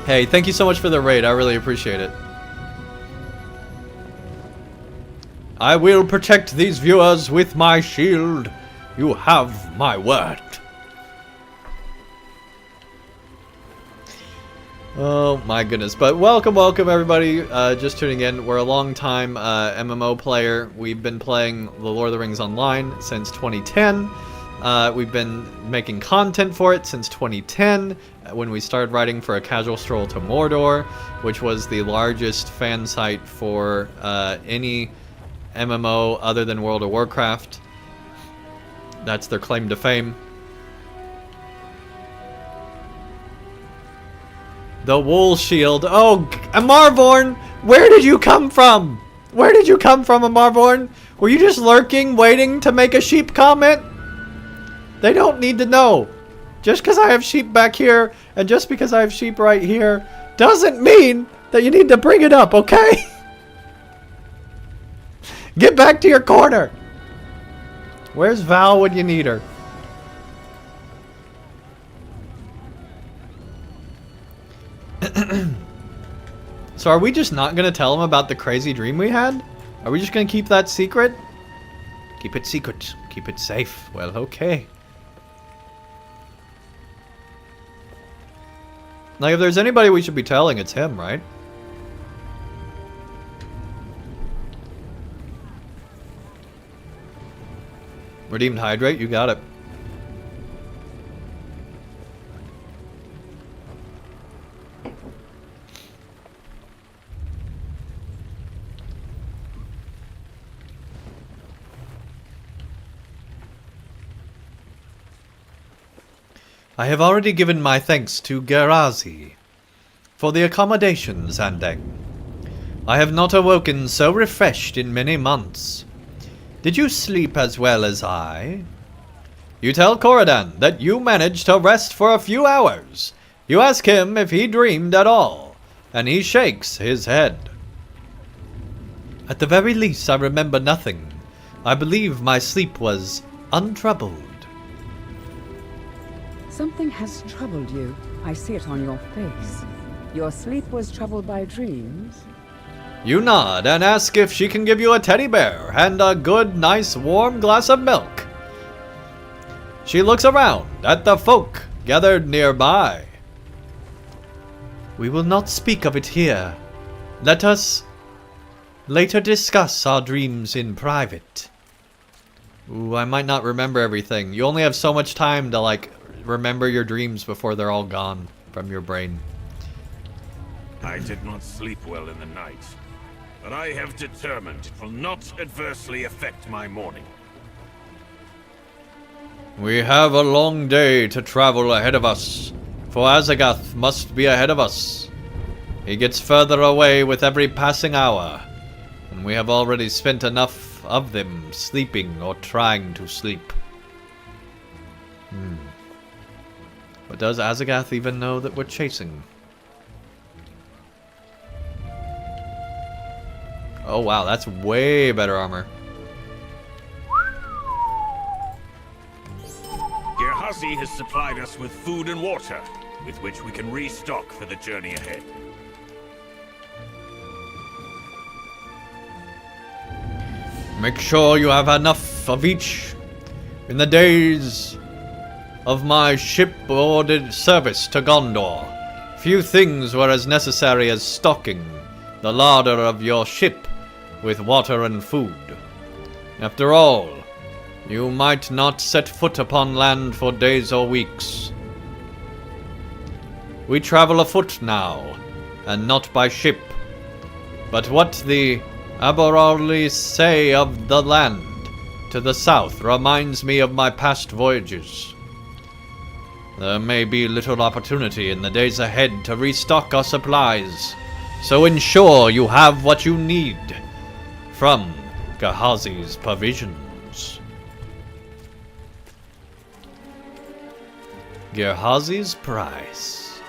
Hey, thank you so much for the raid. I really appreciate it. I will protect these viewers with my shield. You have my word. Oh my goodness. But welcome everybody just tuning in. We're a long time MMO player. We've been playing The Lord of the Rings Online since 2010. We've been making content for it since 2010 when we started writing for A Casual Stroll to Mordor, which was the largest fan site for any MMO other than World of Warcraft. That's their claim to fame. The Wool Shield. Oh, Amarvorn! Where did you come from? Where did you come from, Amarvorn? Were you just lurking, waiting to make a sheep comment? They don't need to know. Just because I have sheep back here, and just because I have sheep right here, doesn't mean that you need to bring it up, okay? Get back to your corner. Where's Val when you need her? So are we just not going to tell him about the crazy dream we had? Are we just going to keep that secret? Keep it secret. Keep it safe. Well, okay. Like, if there's anybody we should be telling, it's him, right? Redeemed hydrate, you got it. I have already given my thanks to Gerazi for the accommodations, Andang. I have not awoken so refreshed in many months. Did you sleep as well as I? You tell Corridan that you managed to rest for a few hours. You ask him if he dreamed at all, and he shakes his head. At the very least, I remember nothing. I believe my sleep was untroubled. Something has troubled you. I see it on your face. Your sleep was troubled by dreams? You nod and ask if she can give you a teddy bear and a good, nice, warm glass of milk. She looks around at the folk gathered nearby. We will not speak of it here. Let us later discuss our dreams in private. Ooh, I might not remember everything. You only have so much time to, like, remember your dreams before they're all gone from your brain. I did not sleep well in the night, but I have determined it will not adversely affect my morning. We have a long day to travel ahead of us, for Azagath must be ahead of us. He gets further away with every passing hour, and we have already spent enough of them sleeping or trying to sleep. But does Azagath even know that we're chasing? Oh wow, that's way better armor. Gehazi has supplied us with food and water, with which we can restock for the journey ahead. Make sure you have enough of each. In the days of my shipboarded service to Gondor, few things were as necessary as stocking the larder of your ship with water and food. After all, you might not set foot upon land for days or weeks. We travel afoot now, and not by ship. But what the Aborali say of the land to the south reminds me of my past voyages. There may be little opportunity in the days ahead to restock our supplies, so ensure you have what you need from Gehazi's provisions. Gehazi's price.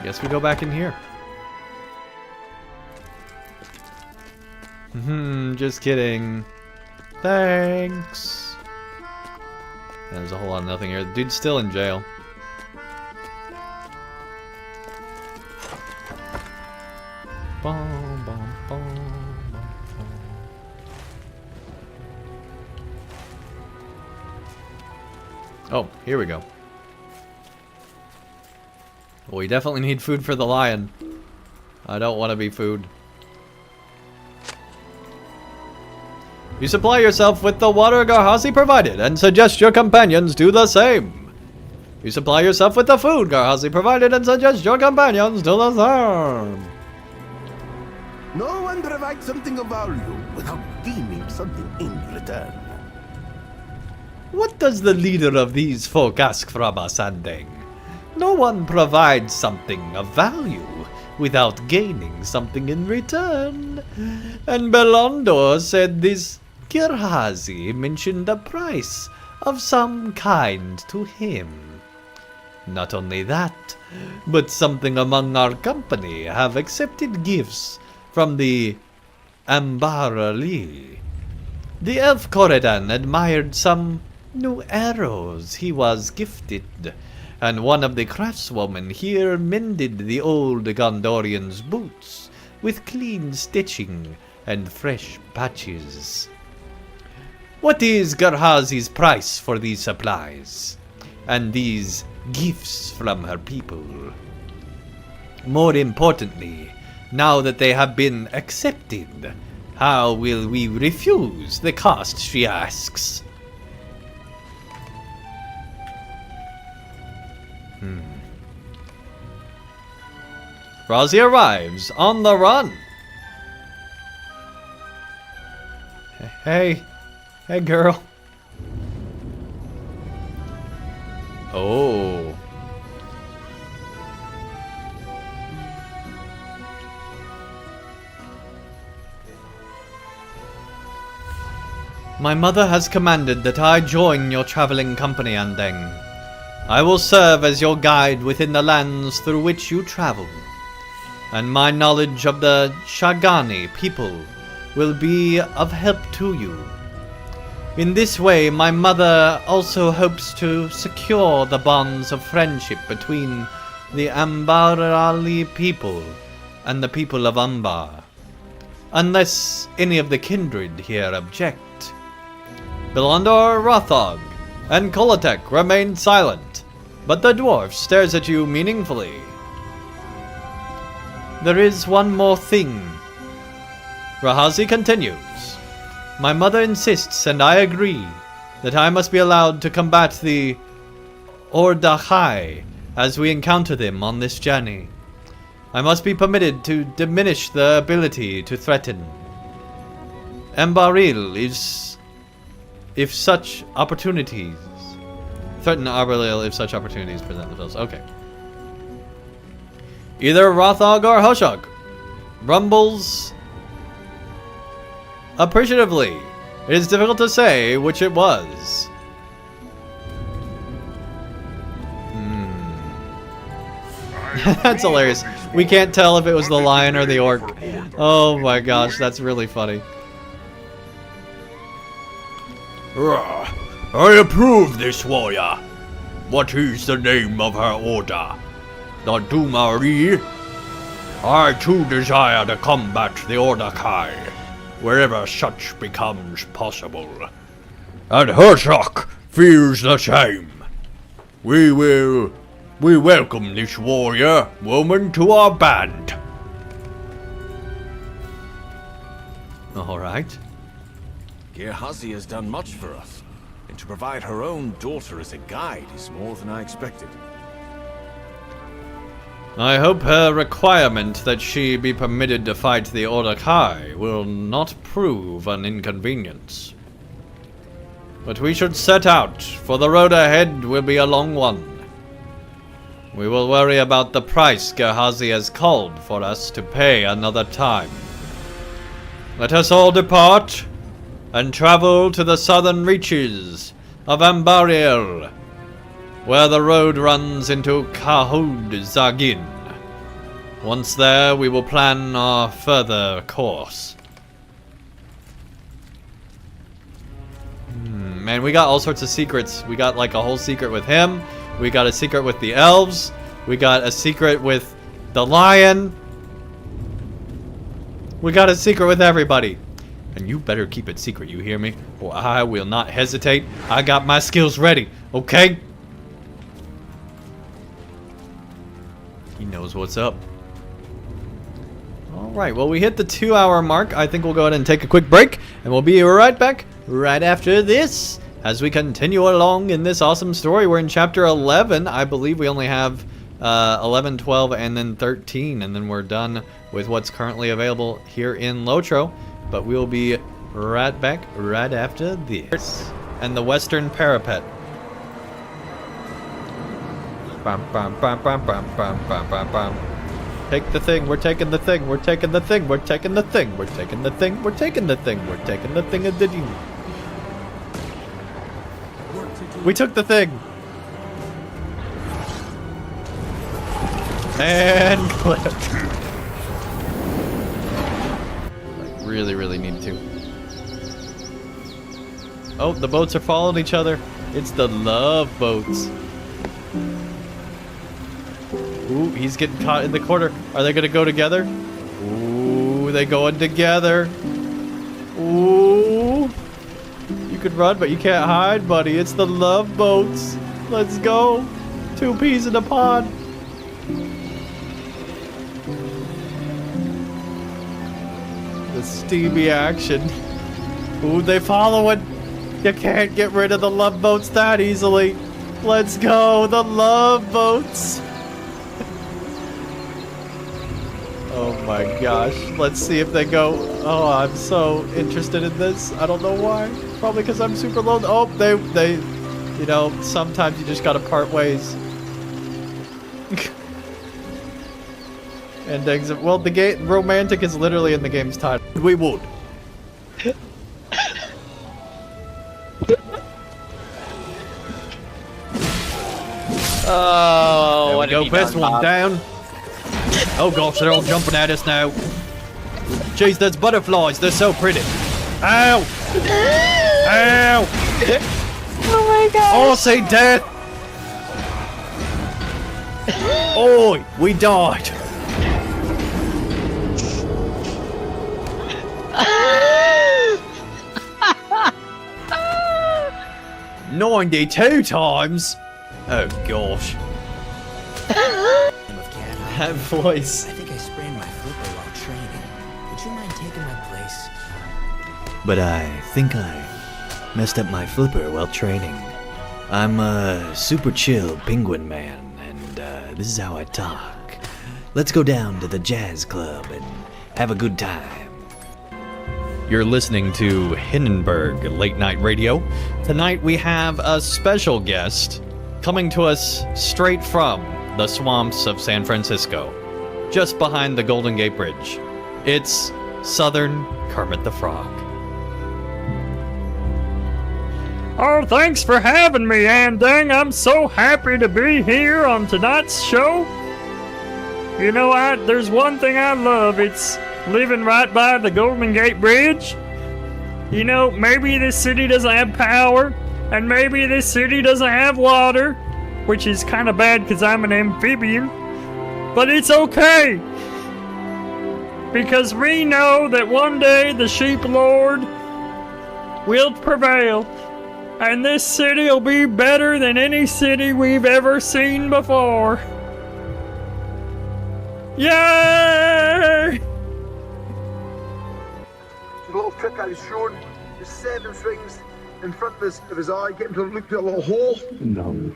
Guess we go back in here. Just kidding. Thanks. There's a whole lot of nothing here. The dude's still in jail. Bum, bum, bum, bum, bum. Oh, here we go. We definitely need food for the lion. I don't want to be food. You supply yourself with the water Gehazi provided, and suggest your companions do the same. You supply yourself with the food Gehazi provided, and suggest your companions do the same. No one provides something of value without gaining something in return. What does the leader of these folk ask from us, Andang? No one provides something of value without gaining something in return. And Belondor said this Gehazi mentioned a price of some kind to him. Not only that, but something among our company have accepted gifts from the Ambarali. The elf Corridan admired some new arrows he was gifted, and one of the craftswomen here mended the old Gondorian's boots with clean stitching and fresh patches. What is Gehazi's price for these supplies and these gifts from her people? More importantly, now that they have been accepted, how will we refuse the cost she asks? Razi arrives on the run. Hey girl. Oh. My mother has commanded that I join your traveling company, Andang. I will serve as your guide within the lands through which you travel, and my knowledge of the Shagani people will be of help to you. In this way, my mother also hopes to secure the bonds of friendship between the Ambarali people and the people of Umbar, unless any of the kindred here object. Belondor, Rothog, and Kolatek remain silent, but the dwarf stares at you meaningfully. There is one more thing. Gehazi continues. My mother insists, and I agree, that I must be allowed to combat the Ordachai as we encounter them on this journey. I must be permitted to diminish their ability to threaten. Ambaril is... if such opportunities... Threaten Ambaril if such opportunities present themselves. Okay. Either Rothog or Hoshog rumbles appreciatively. It is difficult to say which it was. That's hilarious. We can't tell if it was the lion or the orc. Oh my gosh, that's really funny. I approve this warrior. What is the name of her order? The Dumari? I too desire to combat the Ordachai. wherever such becomes possible. And Hershok feels the same. We welcome this warrior woman to our band. Alright. Gehazi has done much for us, and to provide her own daughter as a guide is more than I expected. I hope her requirement that she be permitted to fight the Orokai will not prove an inconvenience. But we should set out, for the road ahead will be a long one. We will worry about the price Gehazi has called for us to pay another time. Let us all depart and travel to the southern reaches of Ambariel, where the road runs into Kahud Zagin. Once there, we will plan our further course. Man, we got all sorts of secrets. We got like a whole secret with him. We got a secret with the elves. We got a secret with the lion. We got a secret with everybody. And you better keep it secret, you hear me? Or I will not hesitate. I got my skills ready, okay? He knows what's up. Alright, well we hit the 2-hour mark. I think we'll go ahead and take a quick break. And we'll be right back right after this. As we continue along in this awesome story. We're in chapter 11. I believe we only have 11, 12, and then 13. And then we're done with what's currently available here in LOTRO. But we'll be right back right after this. And the Western Parapet. Bum, bum, bum, bum, bum, bum, bum, bum, bum. Take the thing, we're taking the thing, we're taking the thing, we're taking the thing, we're taking the thing, we're taking the thing, we're taking the thing of the demon. We took the thing. And clip. Like, really need to. Oh, the boats are following each other. It's the love boats. Ooh, he's getting caught in the corner. Are they gonna go together? Ooh, they going together. Ooh. You could run, but you can't hide, buddy. It's the love boats. Let's go. 2 peas in a pod. The steamy action. Ooh, they follow it. You can't get rid of the love boats that easily. Let's go, the love boats. Oh my gosh. Let's see if they go. Oh, I'm so interested in this. I don't know why. Probably because I'm super low. Oh, they, you know, sometimes you just gotta part ways. And exit. Well, the game romantic is literally in the game's title. We would. Oh, there what we go. First one down. Oh gosh, they're all jumping at us now. Jeez, those butterflies, they're so pretty. Ow! Ow! Oh my god! Oh, say death! Oi, we died. 92 times? Oh gosh. That voice. I think I sprained my flipper while training. Would you mind taking my place? But I think I messed up my flipper while training. I'm a super chill penguin man, and this is how I talk. Let's go down to the jazz club and have a good time. You're listening to Hindenburg Late Night Radio. Tonight we have a special guest coming to us straight from the swamps of San Francisco, just behind the Golden Gate Bridge. It's Southern Kermit the Frog. Oh, thanks for having me, Andang. I'm so happy to be here on tonight's show. You know, there's one thing I love. It's living right by the Golden Gate Bridge. You know, maybe this city doesn't have power, and maybe this city doesn't have water, which is kind of bad because I'm an amphibian, but it's okay. because we know that one day the Sheep Lord will prevail, and this city will be better than any city we've ever seen before. Yay! A little trick I was shown. Just set those rings in front of his eye, get him to look through a little hole. No. And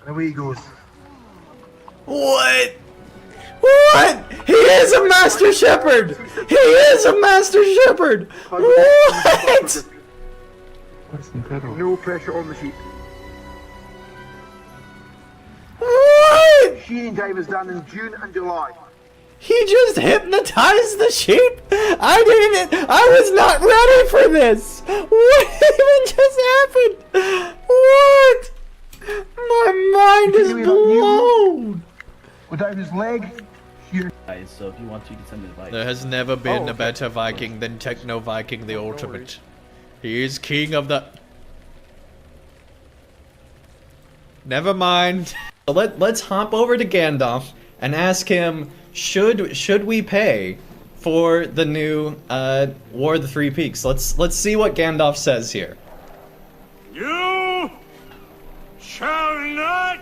away he goes. What? What? He is a Master Shepherd! He is a Master Shepherd! What? That's incredible. No pressure on the sheep. What? Shearing time is done in June and July. He just hypnotized the sheep? I was not ready for this! What even just happened? What? My mind is blown! Without his leg, so if you want to, you can send me the Viking. There has never been a better Viking than Techno Viking the Ultimate. He is king of the... Never mind. Let's hop over to Gandalf and ask him, should we pay for the new War of the Three Peaks? Let's see what Gandalf says here. You shall not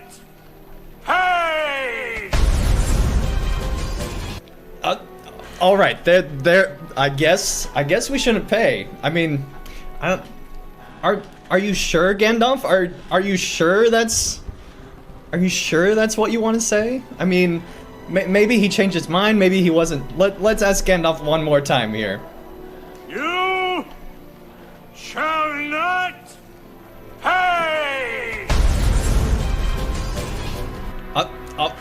pay! All right, there. I guess we shouldn't pay. I mean, are you sure, Gandalf? Are you sure that's what you want to say? I mean, maybe he changed his mind. Maybe he wasn't. Let's ask Gandalf one more time here. You shall not pay!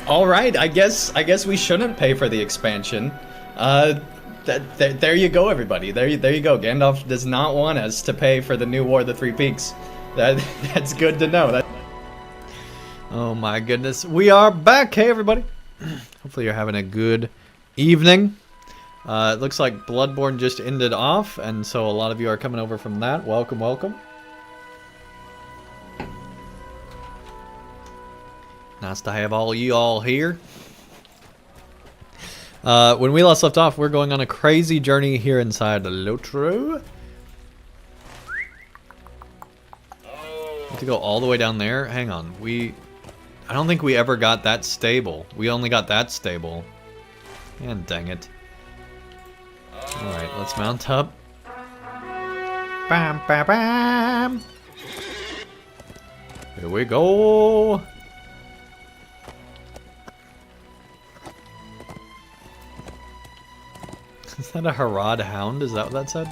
All right. I guess we shouldn't pay for the expansion. There you go, everybody. There you go. Gandalf does not want us to pay for the new War of the Three Peaks. That's good to know. Oh my goodness, we are back. Hey everybody. Hopefully you're having a good evening. It looks like Bloodborne just ended off, and so a lot of you are coming over from that. Welcome, welcome. Nice to have all you all here. When we last left off, we're going on a crazy journey here inside LOTRO. Have to go all the way down there? Hang on, I don't think we ever got that stable. We only got that stable. And dang it. Alright, let's mount up. Bam, bam, bam! Here we go! Is that a Harad hound? Is that what that said?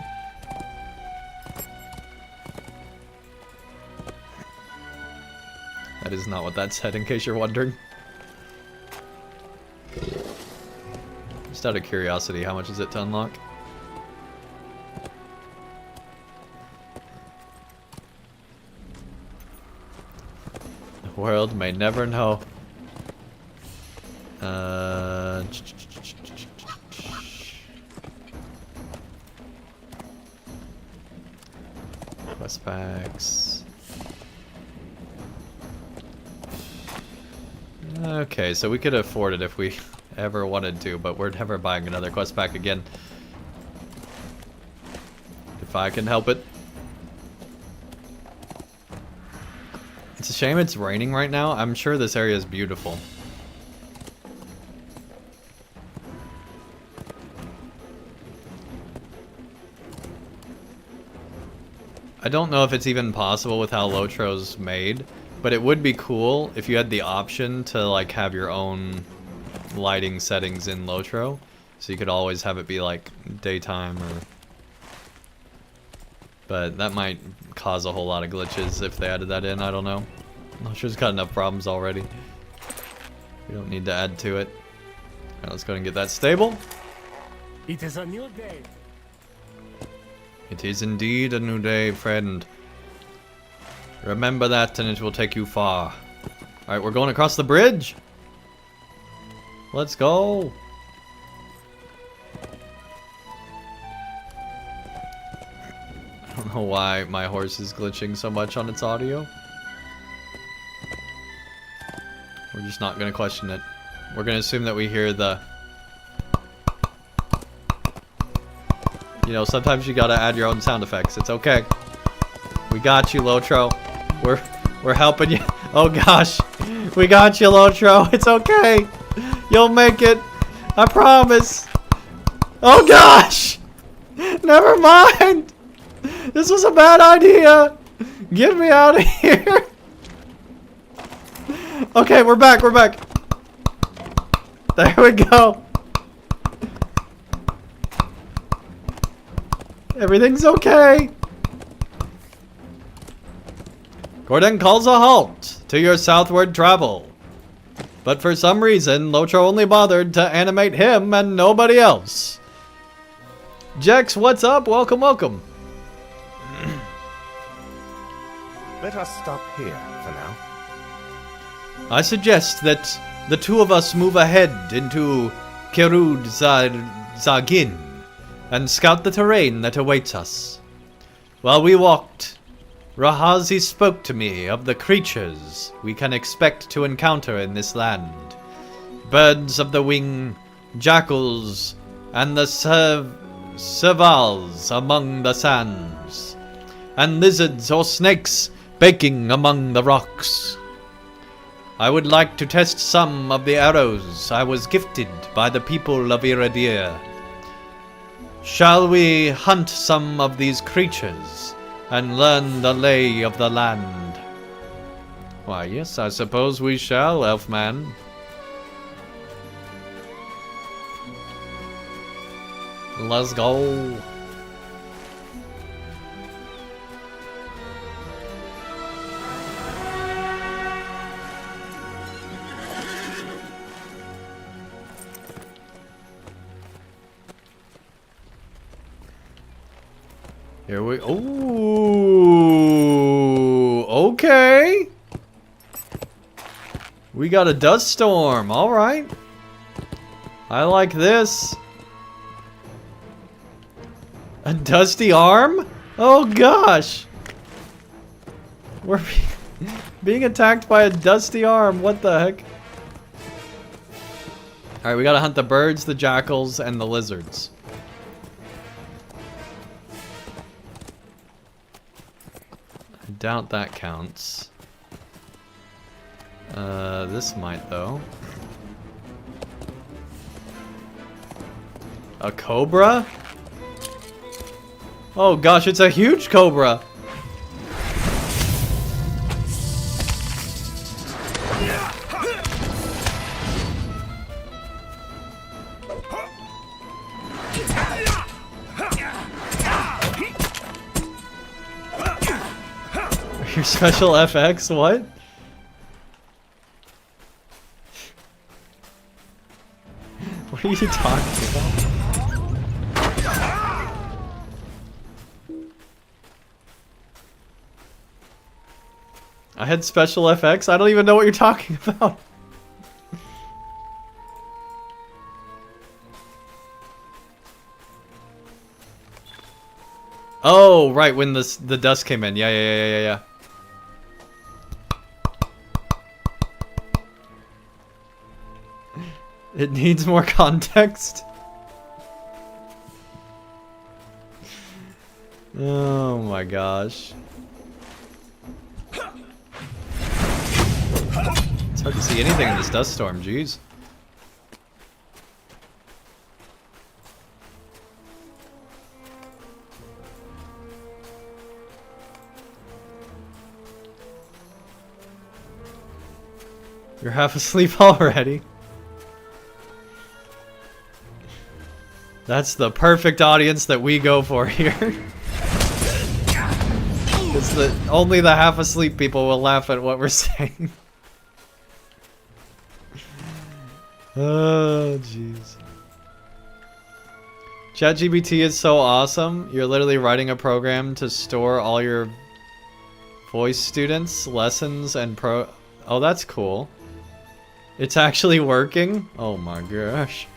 That is not what that said, in case you're wondering. Just out of curiosity, how much is it to unlock? The world may never know. Quest packs. Okay, so we could afford it if we ever wanted to, but we're never buying another quest pack again. If I can help it. It's a shame it's raining right now. I'm sure this area is beautiful. I don't know if it's even possible with how LOTRO's made, but it would be cool if you had the option to like have your own lighting settings in LOTRO, so you could always have it be like daytime or... But that might cause a whole lot of glitches if they added that in, I don't know. LOTRO's got enough problems already. We don't need to add to it. Alright, let's go ahead and get that stable. It is a new day. It is indeed a new day, friend. Remember that and it will take you far. Alright, we're going across the bridge. Let's go. I don't know why my horse is glitching so much on its audio. We're just not going to question it. We're going to assume that we hear the... You know, sometimes you gotta add your own sound effects. It's okay. We got you, Lotro. We're helping you. Oh gosh. We got you, Lotro. It's okay. You'll make it. I promise. Oh gosh! Never mind! This was a bad idea! Get me out of here! Okay, we're back, we're back. There we go. Everything's okay. Gordon calls a halt to your southward travel. But for some reason, Lotro only bothered to animate him and nobody else. Jex, what's up? Welcome, welcome. Let us stop here for now. I suggest that the two of us move ahead into Kerud Zagin and scout the terrain that awaits us. While we walked, Rahazi spoke to me of the creatures we can expect to encounter in this land. Birds of the wing, jackals, and the servals among the sands, and lizards or snakes baking among the rocks. I would like to test some of the arrows I was gifted by the people of Iridir. Shall we hunt some of these creatures and learn the lay of the land? Why, yes, I suppose we shall, Elfman. Let's go. Here we... Ooh, okay. We got a dust storm. All right. I like this. A dusty arm? Oh gosh. We're being attacked by a dusty arm. What the heck? All right, we gotta hunt the birds, the jackals, and the lizards. I doubt that counts. This might though. A cobra? Oh gosh, it's a huge cobra! Your special FX? What? What are you talking about? I had special FX? I don't even know what you're talking about. Oh, right, when the dust came in. Yeah. It needs more context. Oh my gosh. It's hard to see anything in this dust storm, jeez. You're half asleep already. That's the perfect audience that we go for here. It's only the half asleep people will laugh at what we're saying. Oh, jeez. ChatGPT is so awesome. You're literally writing a program to store all your voice students, lessons, and Oh, that's cool. It's actually working? Oh my gosh.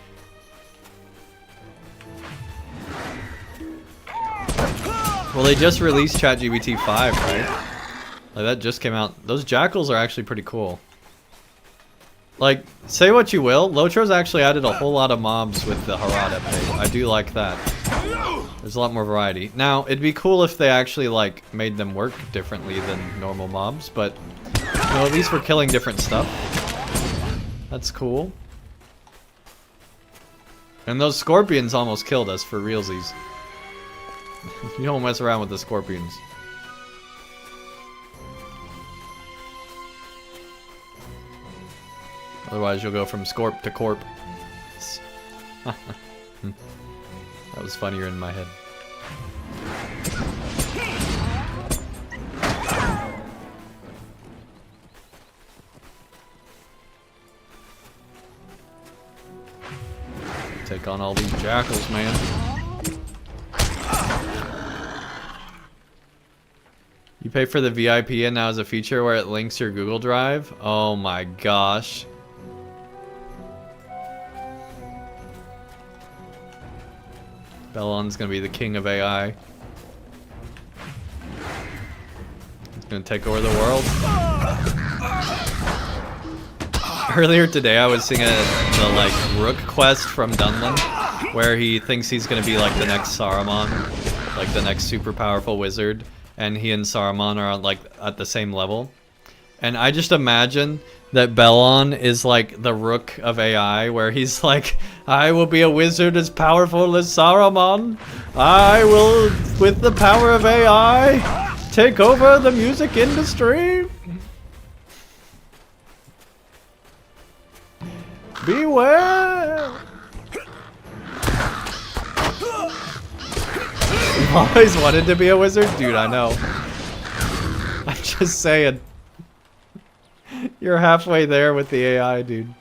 Well, they just released ChatGPT 5, right? Like, that just came out. Those jackals are actually pretty cool. Like, say what you will, Lotro's actually added a whole lot of mobs with the Harad update. I do like that. There's a lot more variety. Now, it'd be cool if they actually, like, made them work differently than normal mobs, but, you know, at least we're killing different stuff. That's cool. And those scorpions almost killed us for realsies. You don't mess around with the scorpions. Otherwise, you'll go from scorp to corp. That was funnier in my head. Take on all these jackals, man. You pay for the VIP and now as a feature where it links your Google Drive? Oh my gosh. Bellon's gonna be the king of AI. He's gonna take over the world. Earlier today I was seeing the like Rook quest from Dunlin, where he thinks he's gonna be like the next Saruman, like the next super powerful wizard, and he and Saruman are on, like at the same level. And I just imagine that Bellon is like the Rook of AI, where he's like, I will be a wizard as powerful as Saruman. I will, with the power of AI, take over the music industry. Beware! You've always wanted to be a wizard? Dude, I know. I'm just saying. You're halfway there with the AI, dude.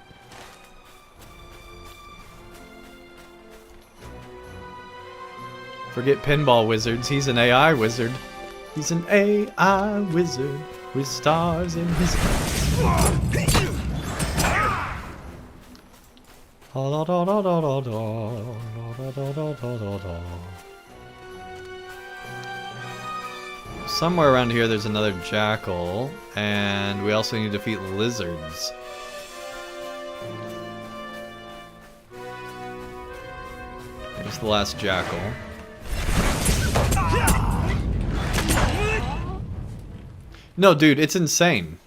Forget pinball wizards, he's an AI wizard. He's an AI wizard with stars in his eyes. Somewhere around here there's another jackal, and we also need to defeat lizards. There's the last jackal. No, dude, it's insane.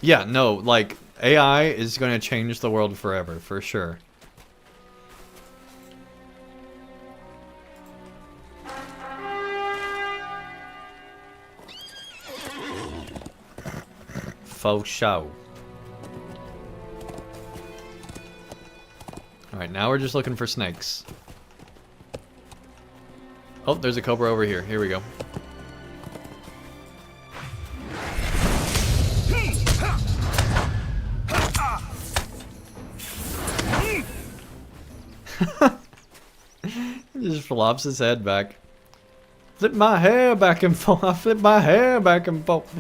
Yeah, no, like, AI is going to change the world forever, for sure. Faux show. Alright, now we're just looking for snakes. Oh, there's a cobra over here. Here we go. Just flops his head back. Flip my hair back and forth. I flip my hair back and forth.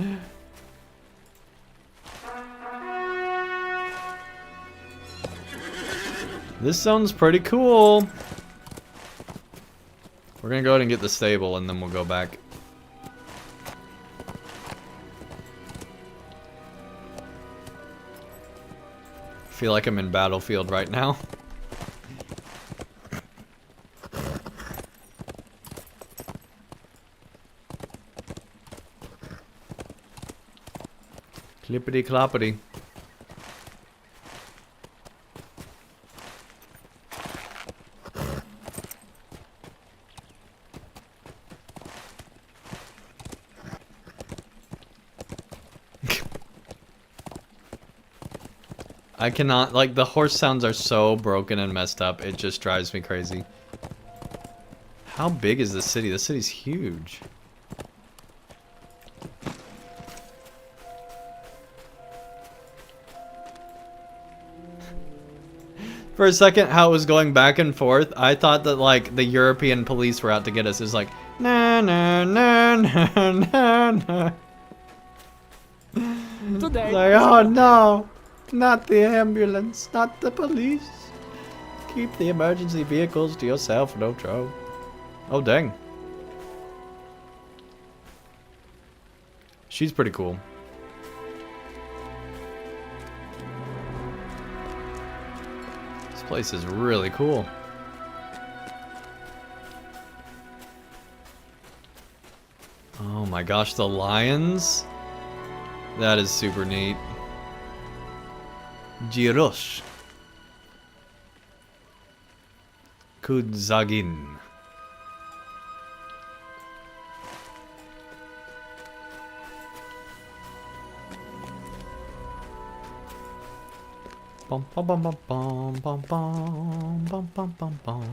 This sounds pretty cool. We're gonna go ahead and get the stable and then we'll go back. I feel like I'm in Battlefield right now. Clippity cloppity. I cannot, like, the horse sounds are so broken and messed up, it just drives me crazy. How big is this city? This city's huge. For a second, how it was going back and forth, I thought that, like, the European police were out to get us. It was like, na na na na na na. Today. Like, oh no, not the ambulance, not the police. Keep the emergency vehicles to yourself, LOTRO. Oh, dang. She's pretty cool. This place is really cool. Oh my gosh, the lions? That is super neat. Jirosh. Kudzagin. Bum bum bum bum bum bum bum bum bum bum bum.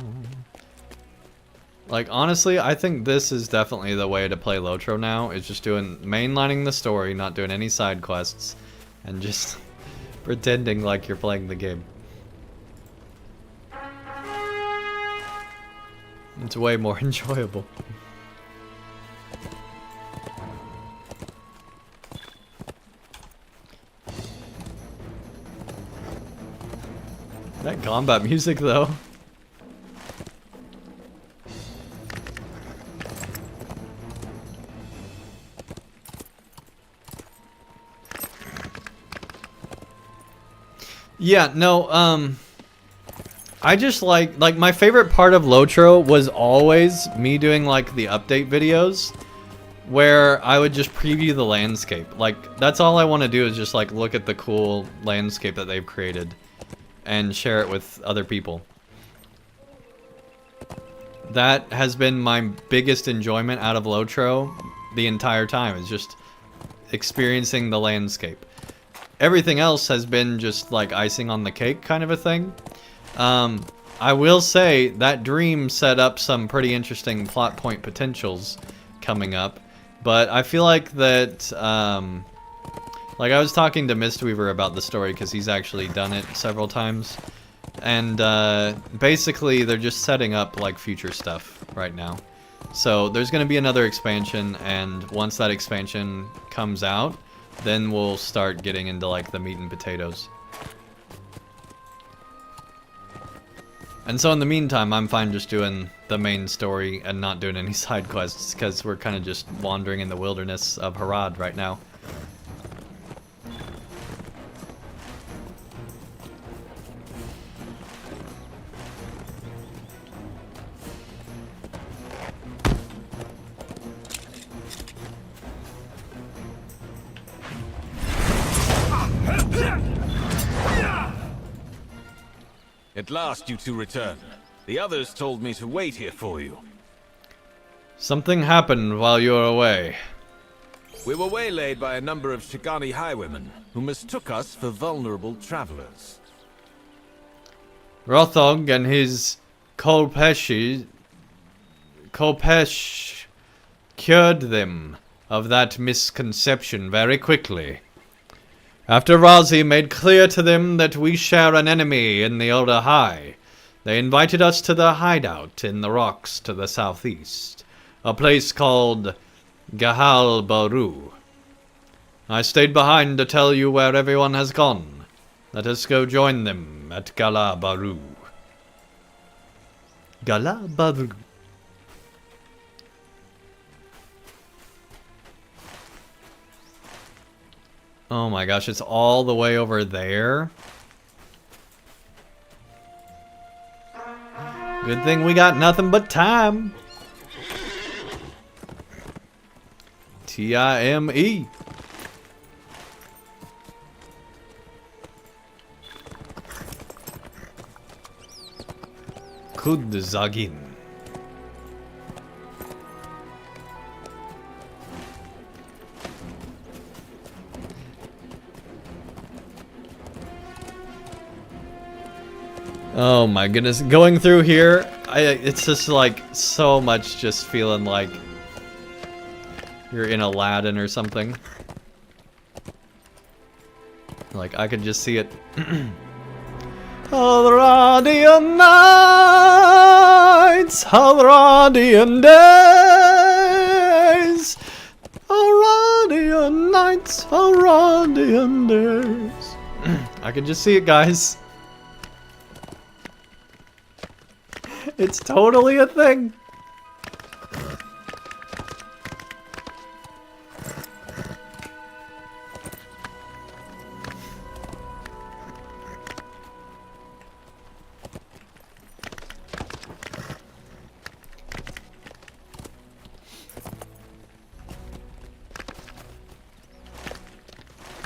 Like, honestly, I think this is definitely the way to play LOTRO now, is just mainlining the story, not doing any side quests, and just pretending like you're playing the game. It's way more enjoyable. That combat music, though. Yeah, no, I just like my favorite part of LOTRO was always me doing like the update videos where I would just preview the landscape. Like, that's all I want to do is just like look at the cool landscape that they've created and share it with other people. That has been my biggest enjoyment out of LOTRO the entire time, is just experiencing the landscape. Everything else has been just like icing on the cake kind of a thing. I will say that Dream set up some pretty interesting plot point potentials coming up, but I feel like that, like I was talking to Mistweaver about the story because he's actually done it several times, and basically they're just setting up like future stuff right now. So there's going to be another expansion, and once that expansion comes out, then we'll start getting into like the meat and potatoes. And so in the meantime, I'm fine just doing the main story and not doing any side quests, because we're kind of just wandering in the wilderness of Harad right now. At last you two returned. The others told me to wait here for you. Something happened while you were away. We were waylaid by a number of Shigani highwaymen, who mistook us for vulnerable travelers. Rothog and his Kolpesh cured them of that misconception very quickly. After Razi made clear to them that we share an enemy in the Elder High, they invited us to their hideout in the rocks to the southeast, a place called Gahal Baru. I stayed behind to tell you where everyone has gone. Let us go join them at Gala Baru. Gala Baru. Oh my gosh, it's all the way over there. Good thing we got nothing but time. T-I-M-E. Kudzagin. Oh my goodness, going through here, it's just like so much just feeling like you're in Aladdin or something. Like, I could just see it. Halradian nights, Halradian days, Halradian nights, Halradian days. I can just see it, guys. It's totally a thing.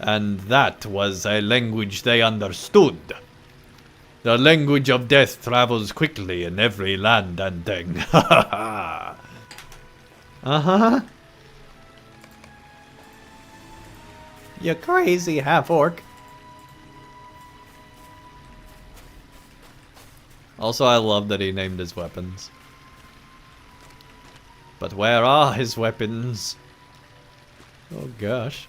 And that was a language they understood. The language of death travels quickly in every land, Andang. Ha ha ha. Uh-huh. You crazy half-orc. Also, I love that he named his weapons. But where are his weapons? Oh gosh.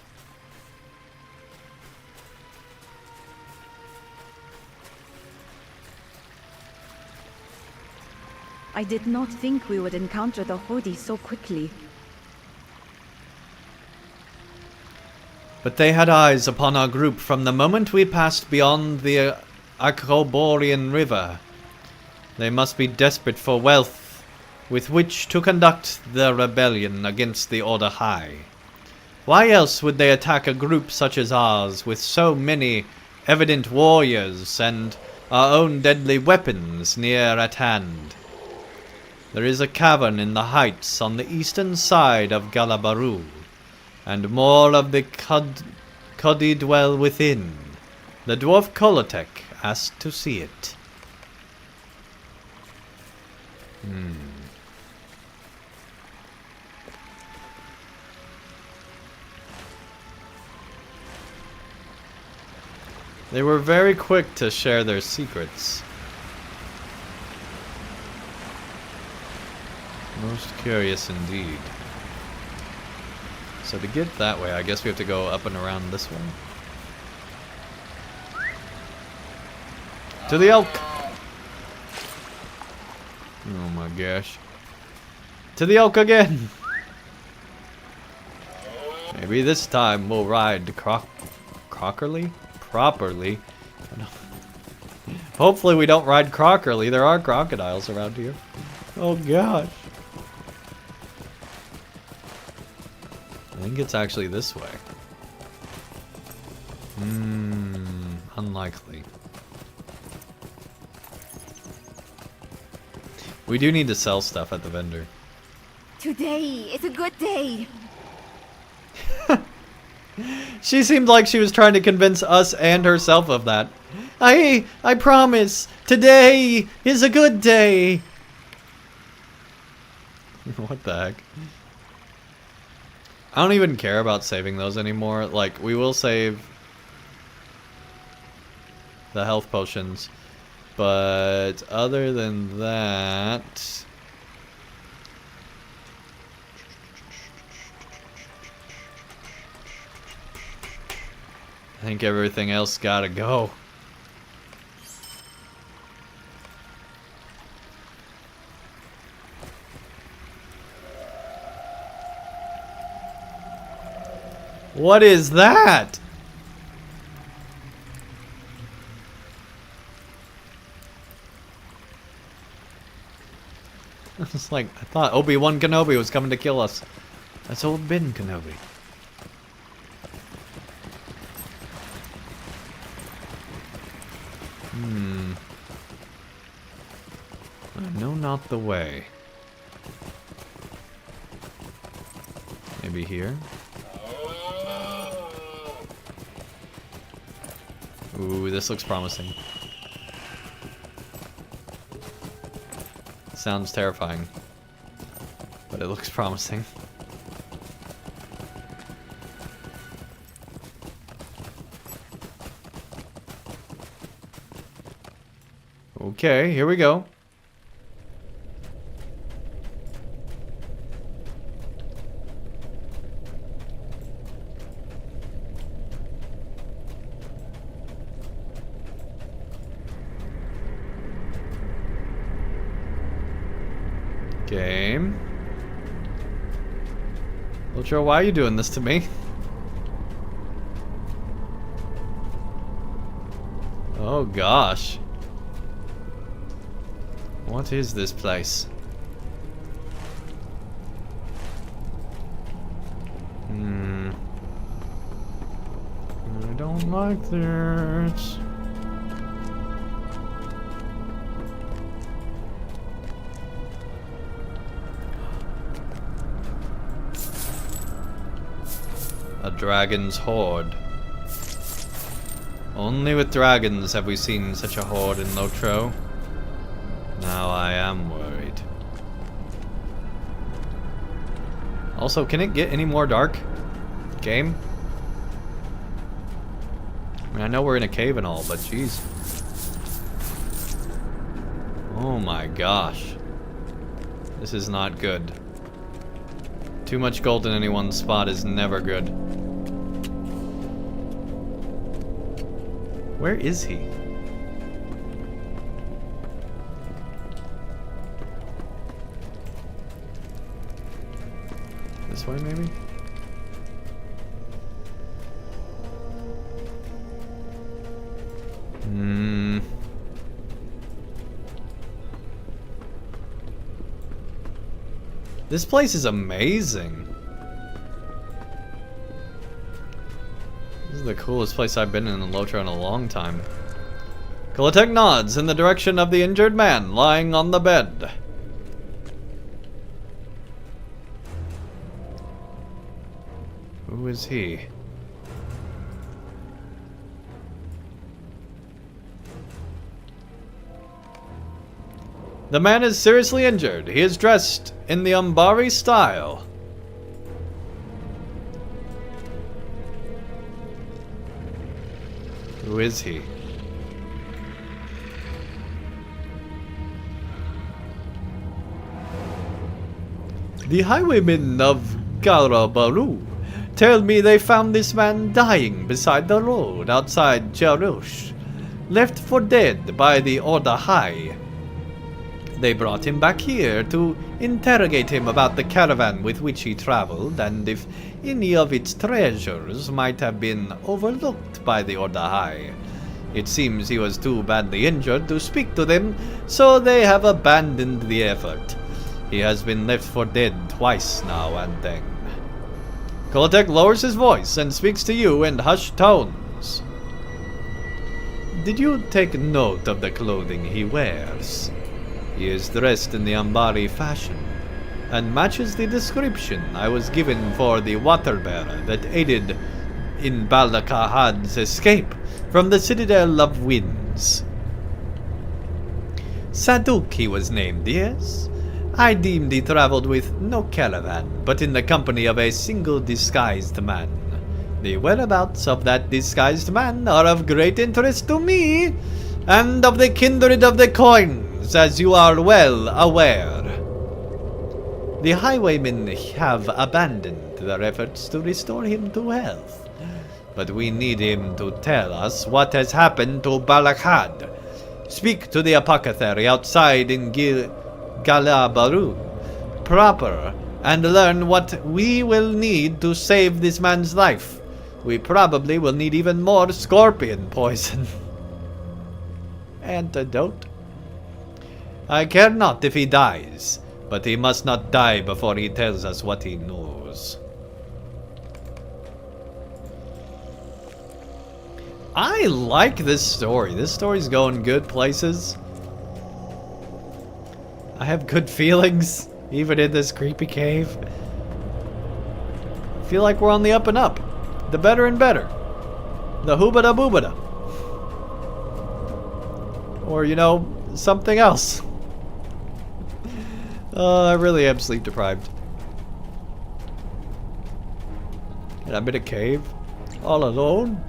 I did not think we would encounter the Hodi so quickly. But they had eyes upon our group from the moment we passed beyond the Acroborian River. They must be desperate for wealth with which to conduct their rebellion against the Order High. Why else would they attack a group such as ours with so many evident warriors and our own deadly weapons near at hand? There is a cavern in the heights on the eastern side of Galabaru, and more of the Cudi dwell within. The dwarf Kolotek asked to see it. They were very quick to share their secrets. Most curious indeed. So to get that way, I guess we have to go up and around this way. To the elk! Oh my gosh. To the elk again! Maybe this time we'll ride Crockerly? Properly. Hopefully we don't ride Crockerly. There are crocodiles around here. Oh gosh. I think it's actually this way. Unlikely. We do need to sell stuff at the vendor. Today is a good day. She seemed like she was trying to convince us and herself of that. I promise, today is a good day. What the heck? I don't even care about saving those anymore. Like, we will save the health potions. But other than that... I think everything else gotta go. What is that? It's like, I thought Obi-Wan Kenobi was coming to kill us. That's old Ben Kenobi. I know not the way. Maybe here? Ooh, this looks promising. Sounds terrifying, but it looks promising. Okay, here we go. Game. LOTRO, why are you doing this to me? Oh gosh. What is this place? I don't like this. A dragon's horde. Only with dragons have we seen such a horde in LOTRO. Now I am worried. Also, can it get any more dark? Game? I mean, I know we're in a cave and all, but jeez. Oh my gosh. This is not good. Too much gold in any one spot is never good. Where is he? This way, maybe? This place is amazing. This is the coolest place I've been in LOTRO in a long time. Kolatek nods in the direction of the injured man lying on the bed. Who is he? The man is seriously injured. He is dressed in the Umbari style. Who is he? The highwaymen of Garabaru tell me they found this man dying beside the road outside Jarush, left for dead by the Order High. They brought him back here to interrogate him about the caravan with which he traveled and if any of its treasures might have been overlooked by the Order High. It seems he was too badly injured to speak to them, so they have abandoned the effort. He has been left for dead twice now, Andang. Kolatek lowers his voice and speaks to you in hushed tones. Did you take note of the clothing he wears? He is dressed in the Umbari fashion, and matches the description I was given for the water bearer that aided in Balakahad's escape from the Citadel of Winds. Saduk he was named, yes? I deemed he traveled with no caravan, but in the company of a single disguised man. The whereabouts of that disguised man are of great interest to me, and of the kindred of the coins, as you are well aware. The highwaymen have abandoned their efforts to restore him to health, but we need him to tell us what has happened to Balakad. Speak to the apothecary outside in Galabaru proper and learn what we will need to save this man's life. We probably will need even more scorpion poison. Antidote? I care not if he dies, but he must not die before he tells us what he knows. I like this story. This story's going good places. I have good feelings, even in this creepy cave. I feel like we're on the up and up. The better and better. The hoobada boobada. Or, you know, something else. I really am sleep deprived. And I'm in a cave, all alone.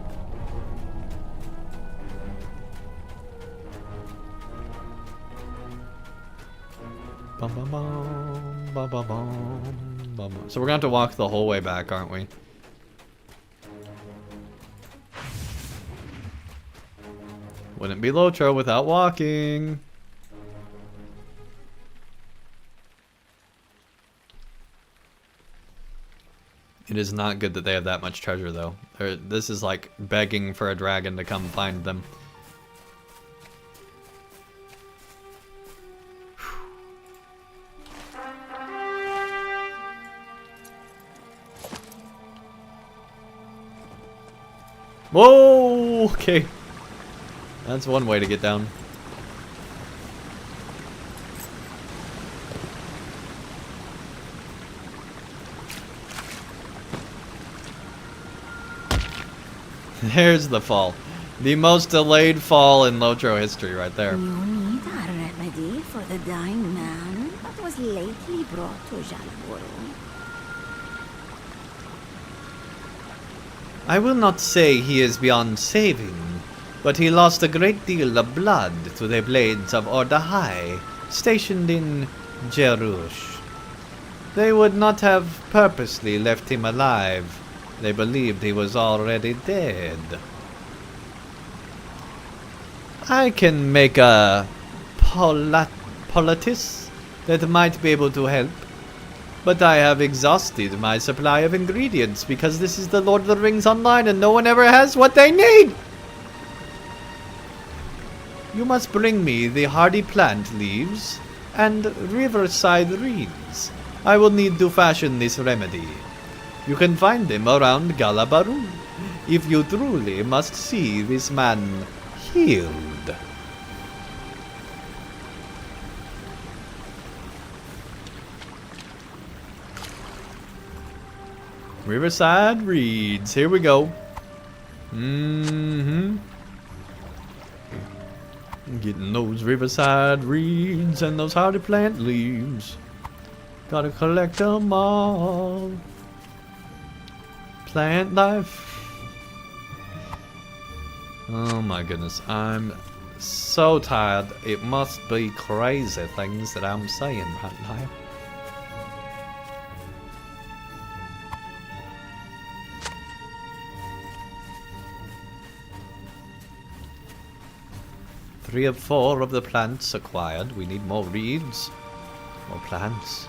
Bum, bum, bum, bum, bum, bum, bum. So we're going to have to walk the whole way back, aren't we? Wouldn't be LOTRO without walking. It is not good that they have that much treasure, though. This is like begging for a dragon to come find them. Whoa! Okay. That's one way to get down. There's the fall. The most delayed fall in LOTRO history right there. You need a remedy for the dying man that was lately brought to Jalboro. I will not say he is beyond saving, but he lost a great deal of blood to the blades of Orda High, stationed in Jerush. They would not have purposely left him alive. They believed he was already dead. I can make a poultice that might be able to help, but I have exhausted my supply of ingredients because this is the Lord of the Rings Online and no one ever has what they need! You must bring me the hardy plant leaves and riverside reeds. I will need to fashion this remedy. You can find them around Galabaru, if you truly must see this man healed. Riverside reeds, here we go. Getting those riverside reeds and those hardy plant leaves. Gotta collect them all. Plant life. Oh my goodness, I'm so tired. It must be crazy things that I'm saying right now. Three of 4 of the plants acquired. We need more reeds, more plants,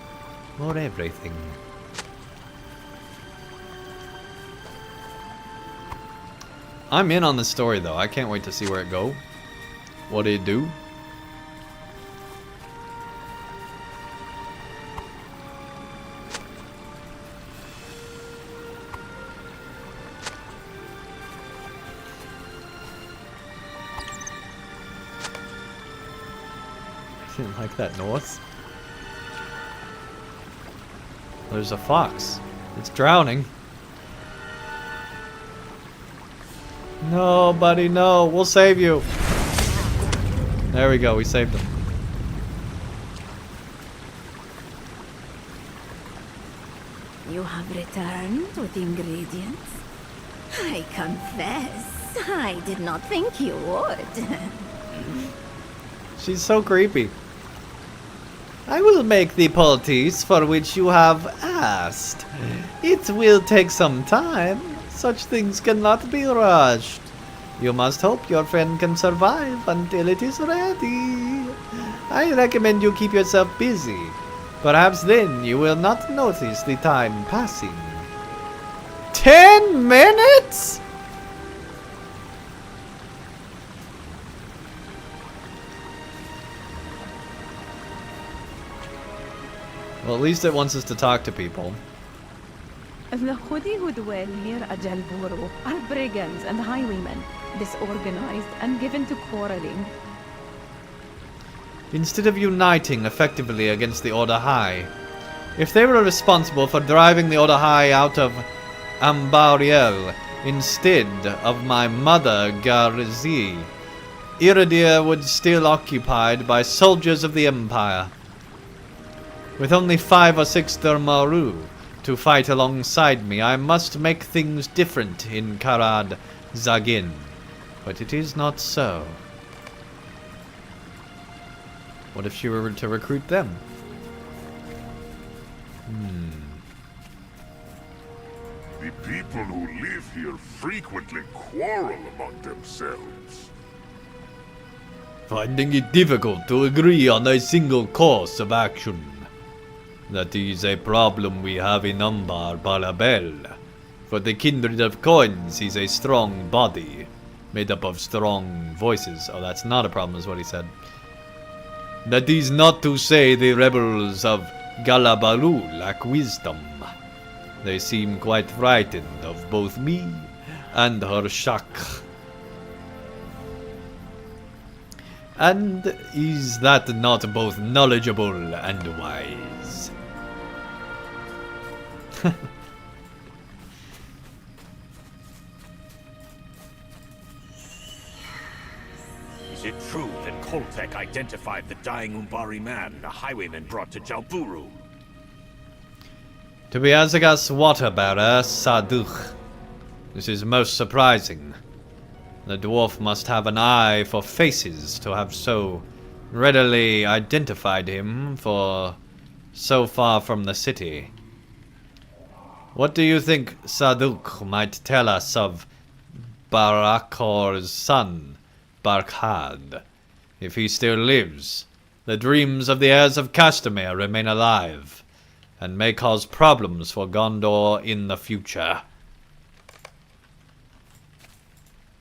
more everything. I'm in on the story though. I can't wait to see where it go. What it do? I didn't like that noise. There's a fox. It's drowning. No, buddy, no. We'll save you. There we go. We saved him. You have returned with ingredients? I confess, I did not think you would. She's so creepy. I will make the poultice for which you have asked. It will take some time. Such things cannot be rushed. You must hope your friend can survive until it is ready. I recommend you keep yourself busy. Perhaps then you will not notice the time passing. 10 minutes? Well, at least it wants us to talk to people. The Khudi who dwell here at Jalboro are brigands and highwaymen, disorganized and given to quarreling. Instead of uniting effectively against the Order High, if they were responsible for driving the Order High out of Ambariel instead of my mother Garzi, Iridir would still occupied by soldiers of the Empire. With only 5 or 6 Dermaru to fight alongside me, I must make things different in Karad Zagin. But it is not so. What if she were to recruit them? The people who live here frequently quarrel among themselves. Finding it difficult to agree on a single course of action. That is a problem we have in Umbar Balabel. For the kindred of coins is a strong body, made up of strong voices. Oh, that's not a problem, is what he said. That is not to say the rebels of Galabalu lack wisdom. They seem quite frightened of both me and her Shak. And is that not both knowledgeable and wise? Koltek identified the dying Umbari man the highwayman brought to Jalburu. To be Azagas water-bearer, Saduch. This is most surprising. The dwarf must have an eye for faces to have so readily identified him for so far from the city. What do you think Saduk might tell us of Barakor's son, Barkhad? If he still lives, the dreams of the heirs of Castamere remain alive, and may cause problems for Gondor in the future.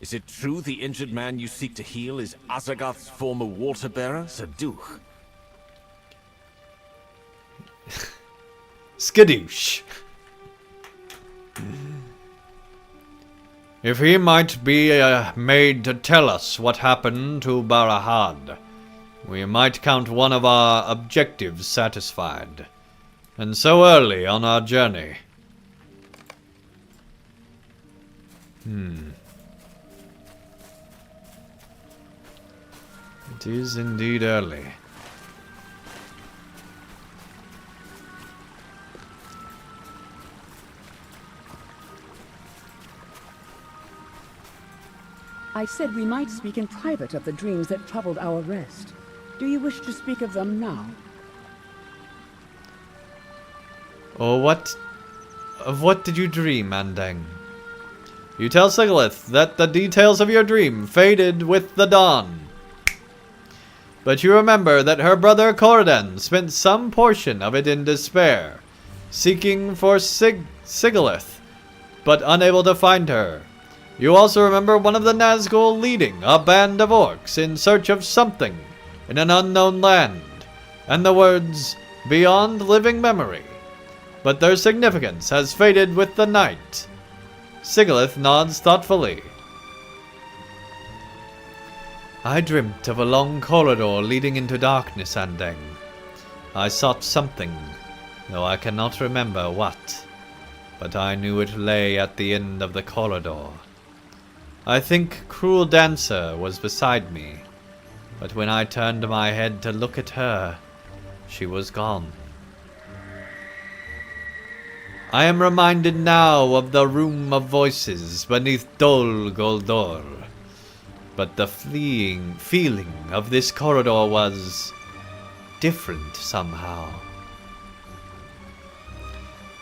Is it true the injured man you seek to heal is Azagoth's former water-bearer, Saduch? Skadoosh. If he might be made to tell us what happened to Barahad, we might count one of our objectives satisfied. And so early on our journey. It is indeed early. I said we might speak in private of the dreams that troubled our rest. Do you wish to speak of them now? Of what did you dream, Andang? You tell Sigilith that the details of your dream faded with the dawn. But you remember that her brother Cordan spent some portion of it in despair, seeking for Sigilith, but unable to find her. You also remember one of the Nazgul leading a band of orcs in search of something in an unknown land, and the words, "beyond living memory," but their significance has faded with the night. Sigilith nods thoughtfully. I dreamt of a long corridor leading into darkness, Andang. I sought something, though I cannot remember what, but I knew it lay at the end of the corridor. I think Cruel Dancer was beside me, but when I turned my head to look at her, she was gone. I am reminded now of the Room of Voices beneath Dol Guldur, but the fleeing feeling of this corridor was different somehow.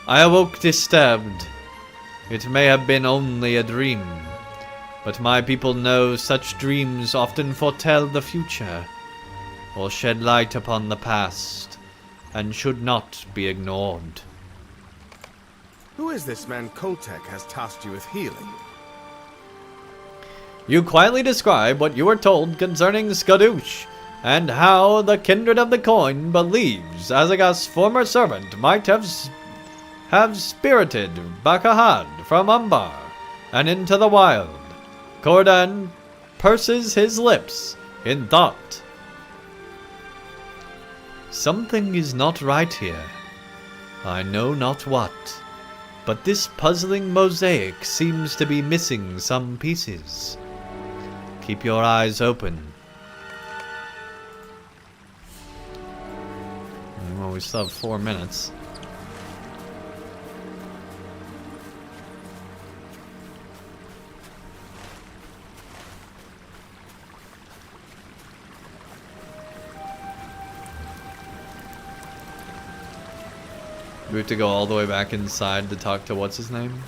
I awoke disturbed. It may have been only a dream, but my people know such dreams often foretell the future, or shed light upon the past, and should not be ignored. Who is this man Koltek has tasked you with healing? You quietly describe what you were told concerning Skadoosh, and how the Kindred of the Coin believes Azaghas' former servant might have spirited Bakahad from Umbar and into the wild. Cordan purses his lips in thought. Something is not right here. I know not what, but this puzzling mosaic seems to be missing some pieces. Keep your eyes open. Well, we still have 4 minutes. Do we have to go all the way back inside to talk to what's his name?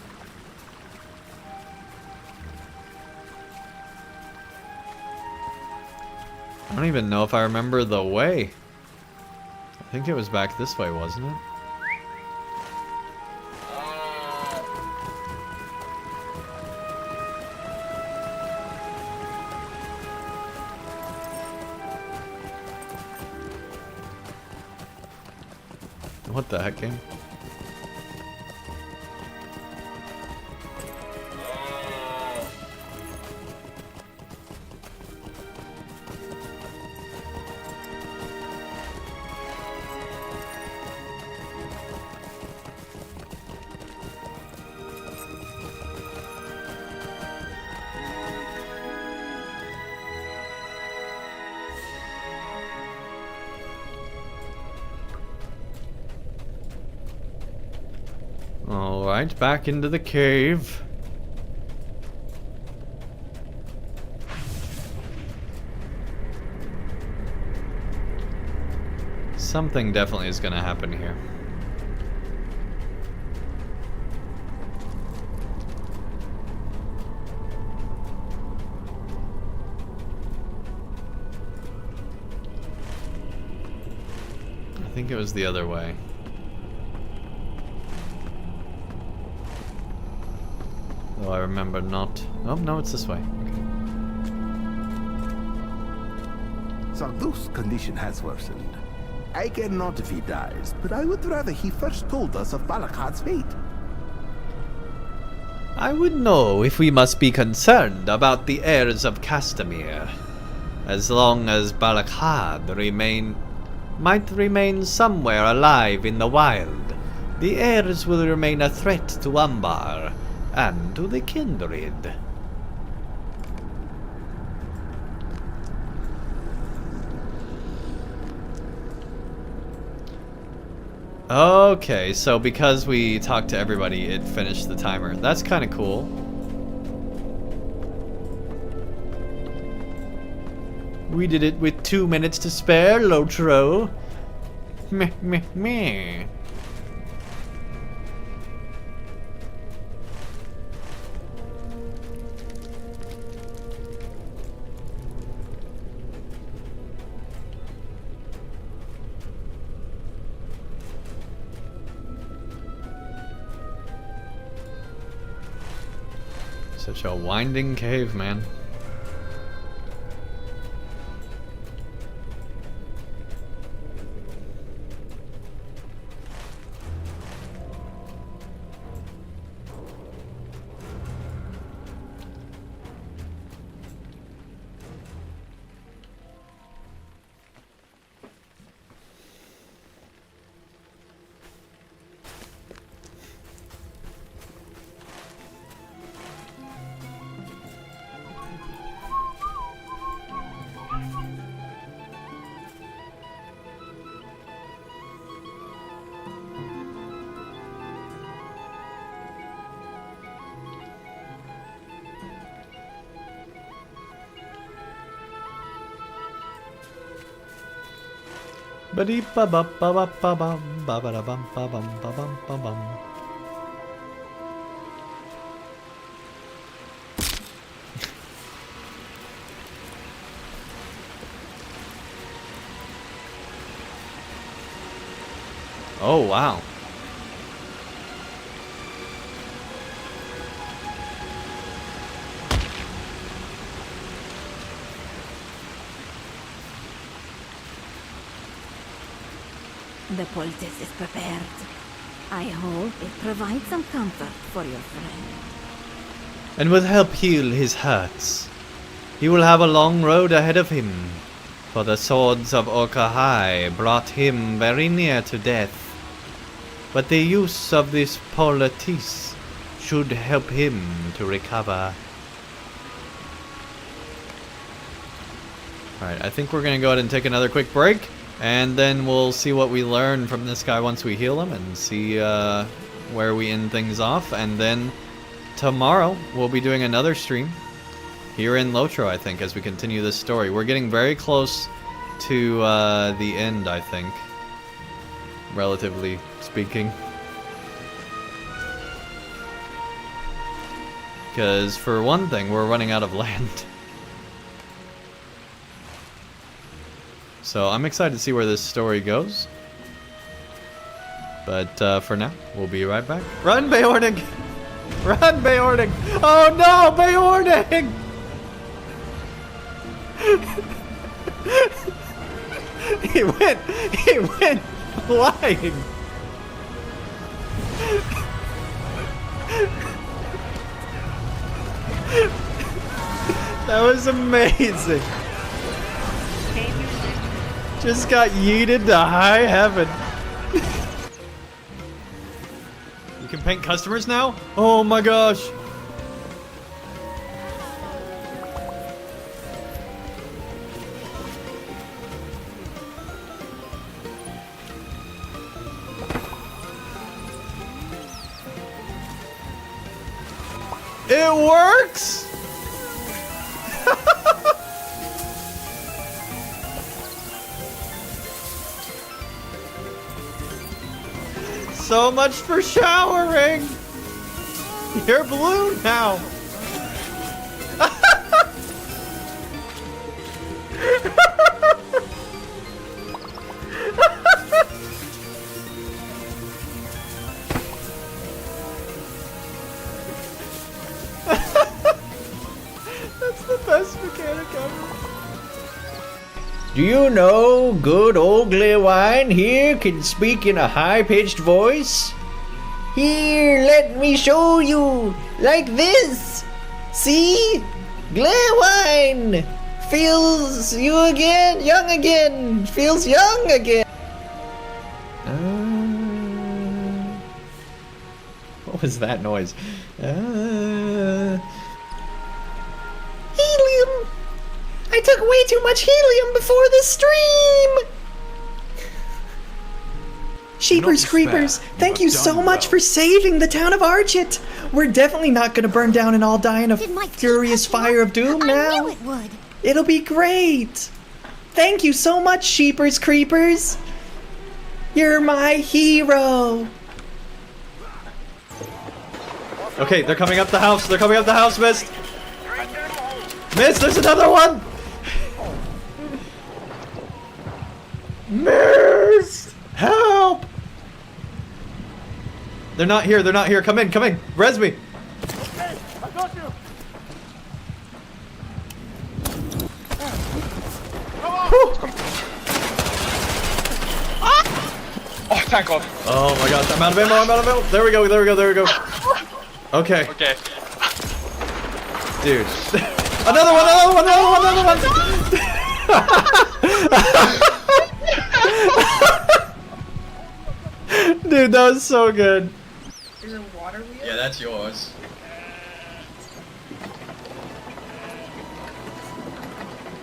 I don't even know if I remember the way. I think it was back this way, wasn't it? What the heck, game? Alright, back into the cave. Something definitely is gonna happen here. I think it was the other way. Though I remember not. Oh, no, it's this way. Okay. Zardu's condition has worsened. I care not if he dies, but I would rather he first told us of Balakad's fate. I would know if we must be concerned about the heirs of Castamere. As long as Balakad might remain somewhere alive in the wild, the heirs will remain a threat to Umbar and to the kindred. Okay, so because we talked to everybody, it finished the timer. That's kind of cool. We did it with 2 minutes to spare, LOTRO. Meh, meh, meh. Such a winding cave, man. Oh, wow. The poultice is prepared. I hope it provides some comfort for your friend. And will help heal his hurts. He will have a long road ahead of him, for the swords of Orkahai brought him very near to death. But the use of this poultice should help him to recover. Alright, I think we're gonna go ahead and take another quick break, and then we'll see what we learn from this guy once we heal him, and see where we end things off. And then tomorrow we'll be doing another stream here in LOTRO, I think, as we continue this story. We're getting very close to the end, I think, relatively speaking. Because for one thing, we're running out of land. So I'm excited to see where this story goes. But for now, we'll be right back. Run, Beornig! Run, Beornig! Oh no, Beornig! He went flying! That was amazing! Just got yeeted to high heaven. You can paint customers now? Oh my gosh. It works! So much for showering! You're blue now! That's the best mechanic ever. Do you know good old Glewine here can speak in a high-pitched voice? Here, let me show you, like this. See? Glewine feels you again, young again, feels young again. What was that noise? Helium! I took way too much helium before the stream! Sheepers Creepers, thank you so much for saving the town of Archit! We're definitely not gonna burn down and all die in a furious fire of doom now. I knew it would. It'll be great! Thank you so much, Sheepers Creepers! You're my hero! Okay, they're coming up the house. They're coming up the house, Mist. Mist, there's another one. Mist, help! They're not here. They're not here. Come in. Come in. Res me. Okay, I got you. Oh, thank God. Oh my gosh, I'm out of ammo. I'm out of ammo. There we go. There we go. There we go. Okay. Okay. Dude. Another one. Another one. Another one. Another one. Dude, that was so good. There's a water wheel? Yeah, that's yours.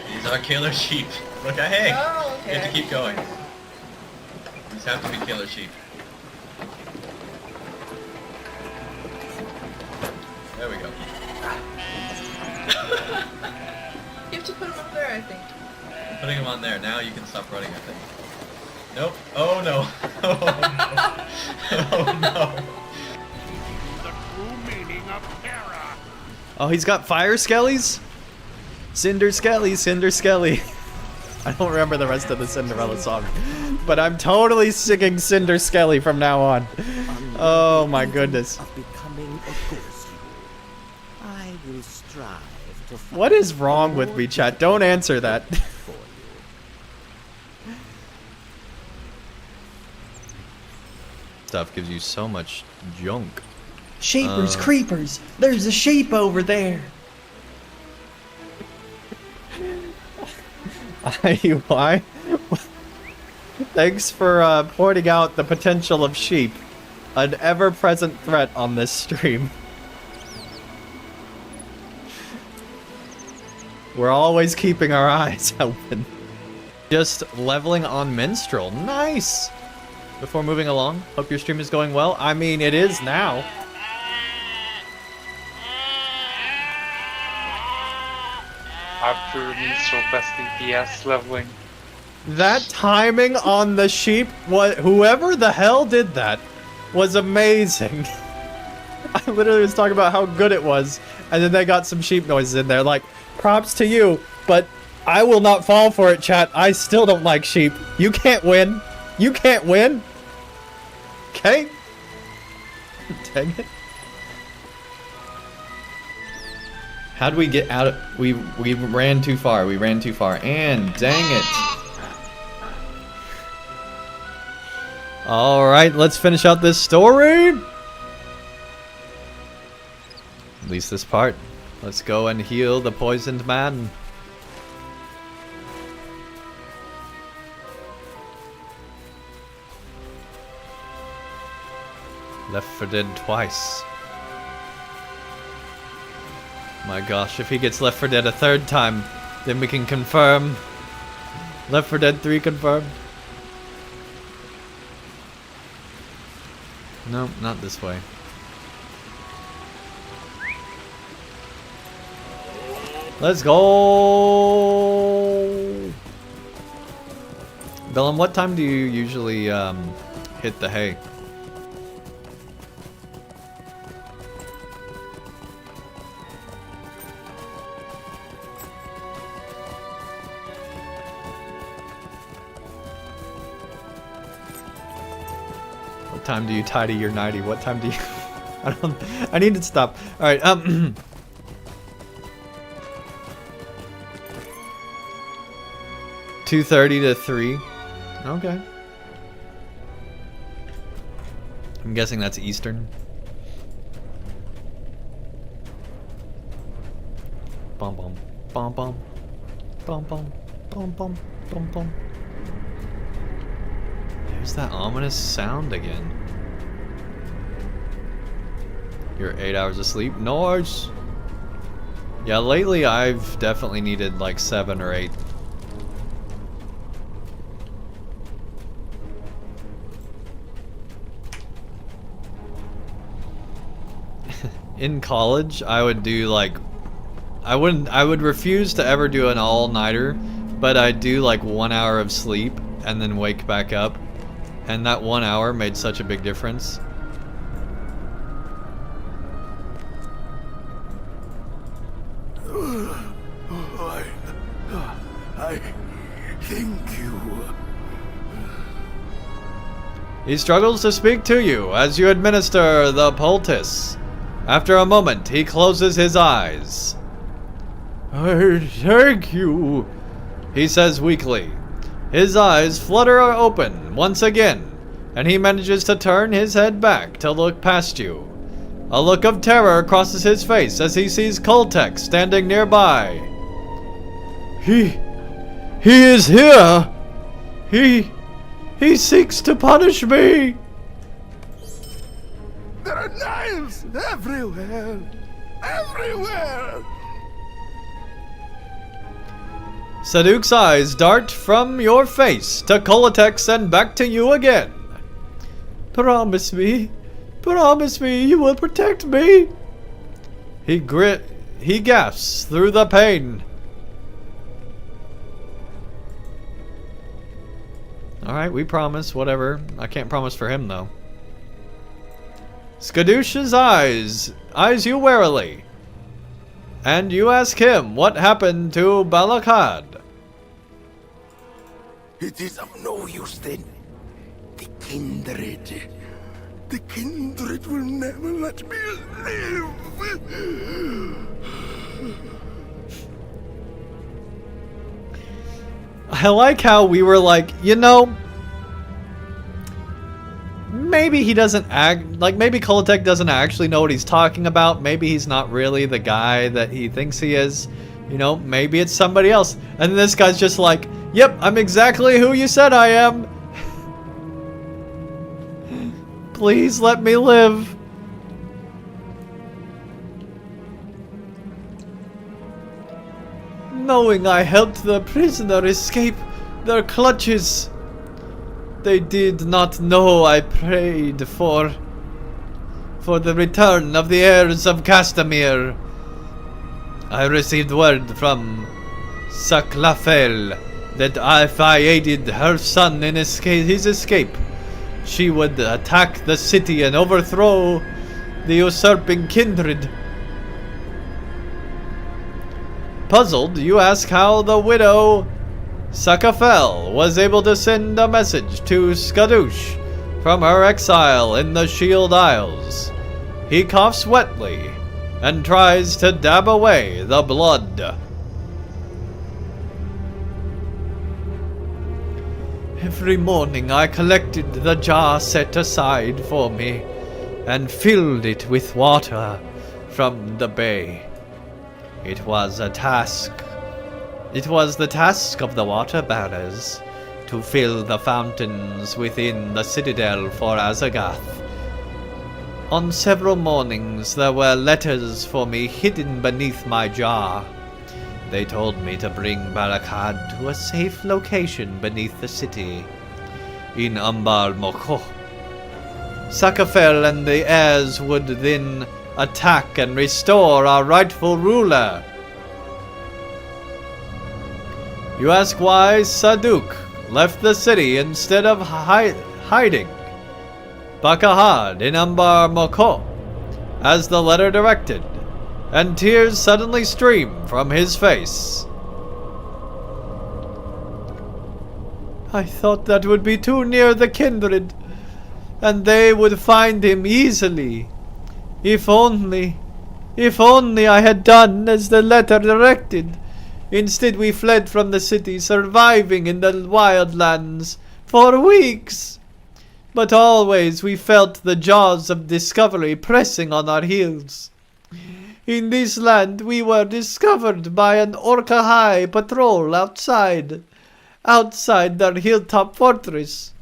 These are killer sheep. Look, hey! Oh, okay. You have to keep going. These have to be killer sheep. There we go. You have to put them up there, I think. Putting them on there. Now you can stop running, I think. Nope. Oh no. Oh no. Oh no. Oh, he's got fire skellies? Cinder Skelly, Cinder Skelly. I don't remember the rest of the Cinderella song, but I'm totally singing Cinder Skelly from now on. Oh my goodness. Becoming a ghost. I will strive to find What is wrong with me, chat? Don't answer that. Stuff gives you so much junk. Sheepers Creepers, there's a sheep over there. Why? Thanks for pointing out the potential of sheep. An ever-present threat on this stream. We're always keeping our eyes open. Just leveling on Minstrel. Nice! Before moving along, hope your stream is going well. I mean, it is now. After Minstrel best DPS leveling. That timing on the sheep, whoever the hell did that, was amazing. I literally was talking about how good it was, and then they got some sheep noises in there. Like, props to you, but I will not fall for it, chat. I still don't like sheep. You can't win. You can't win. Okay? Dang it. How'd we get out of... We ran too far. We ran too far. And dang it. Alright, let's finish out this story. At least this part. Let's go and heal the poisoned man. Left for Dead twice. My gosh, if he gets Left for Dead a third time, then we can confirm. Left for Dead 3 confirmed. No, not this way. Let's go. Bellum, what time do you usually hit the hay? What time do you tidy your nightie? What time do you... I need to stop. Alright, 2:30 to 3. Okay. I'm guessing that's Eastern. Bum bum bum bum bum bum bum bum bum bum. There's that ominous sound again. You're 8 hours of sleep? Nice! Yeah, lately I've definitely needed like 7 or 8. In college, I would do like... I would refuse to ever do an all-nighter, but I'd do like 1 hour of sleep and then wake back up. And that 1 hour made such a big difference. I thank you. He struggles to speak to you as you administer the poultice. After a moment, he closes his eyes. I thank you, he says weakly. His eyes flutter open once again, and he manages to turn his head back to look past you. A look of terror crosses his face as he sees Koltek standing nearby. He is here! He seeks to punish me! There are knives everywhere! Everywhere! Saduk's eyes dart from your face to Kolotek's and back to you again. Promise me you will protect me. He gasps through the pain. Alright, we promise, whatever. I can't promise for him though. Skadoosh's eyes you warily. And you ask him what happened to Balakad. It is of no use then. The kindred will never let me live. I like how we were like, you know, maybe he doesn't maybe Kolotek doesn't actually know what he's talking about. Maybe he's not really the guy that he thinks he is. You know, maybe it's somebody else. And this guy's just like, yep, I'm exactly who you said I am. Please let me live. Knowing I helped the prisoner escape their clutches, they did not know I prayed for the return of the heirs of Castamere. I received word from Saklafel that if I aided her son in his escape, she would attack the city and overthrow the usurping kindred. Puzzled, you ask how the widow Sakafel was able to send a message to Skadoosh from her exile in the Shield Isles. He coughs wetly and tries to dab away the blood. Every morning I collected the jar set aside for me and filled it with water from the bay. It was a task. It was the task of the water bearers to fill the fountains within the citadel for Azagath. On several mornings there were letters for me hidden beneath my jar. They told me to bring Barakad to a safe location beneath the city, in Umbar Moko. Sakafel and the heirs would then attack and restore our rightful ruler. You ask why Saduk left the city instead of hiding Bakahad in Umbar Moko, as the letter directed, and tears suddenly stream from his face. I thought that would be too near the kindred, and they would find him easily. If only I had done as the letter directed. Instead, we fled from the city, surviving in the wildlands for weeks. But always we felt the jaws of discovery pressing on our heels. In this land, we were discovered by an Orca-High patrol outside their hilltop fortress.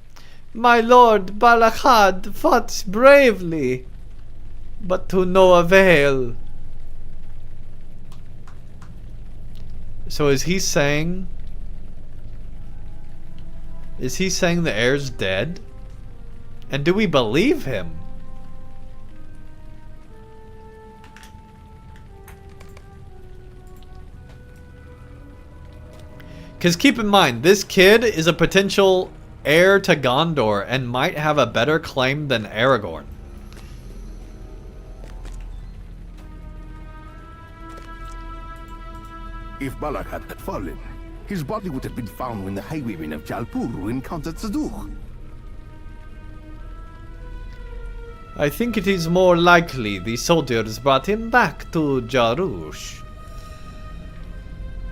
My lord Balakad fought bravely, but to no avail. So is he saying the heir's dead? And do we believe him? Because keep in mind, this kid is a potential heir to Gondor and might have a better claim than Aragorn. If Balak had fallen, his body would have been found when the highwaymen of Jalpur encountered Saduk. I think it is more likely the soldiers brought him back to Jarush.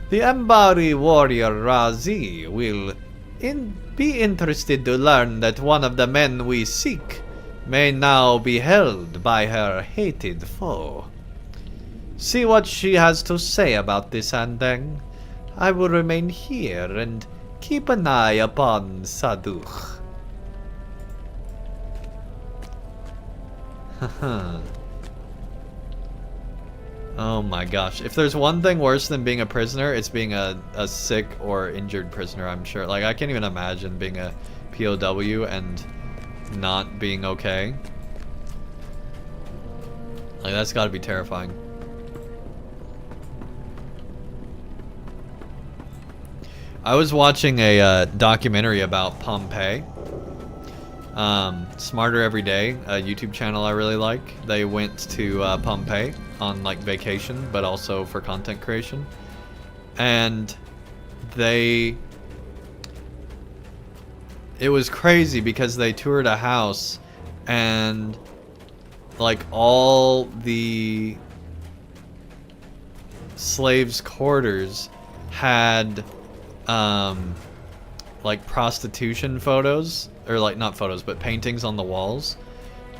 The Ambari warrior Razi will be interested to learn that one of the men we seek may now be held by her hated foe. See what she has to say about this, Andang. I will remain here and keep an eye upon Saduk. Oh my gosh. If there's one thing worse than being a prisoner, it's being a sick or injured prisoner, I'm sure. Like, I can't even imagine being a POW and not being okay. Like, that's gotta be terrifying. I was watching a documentary about Pompeii. Smarter Every Day, a YouTube channel I really like. They went to Pompeii on like vacation, but also for content creation. And it was crazy because they toured a house and like all the slaves' quarters had like prostitution photos, or like not photos but paintings on the walls.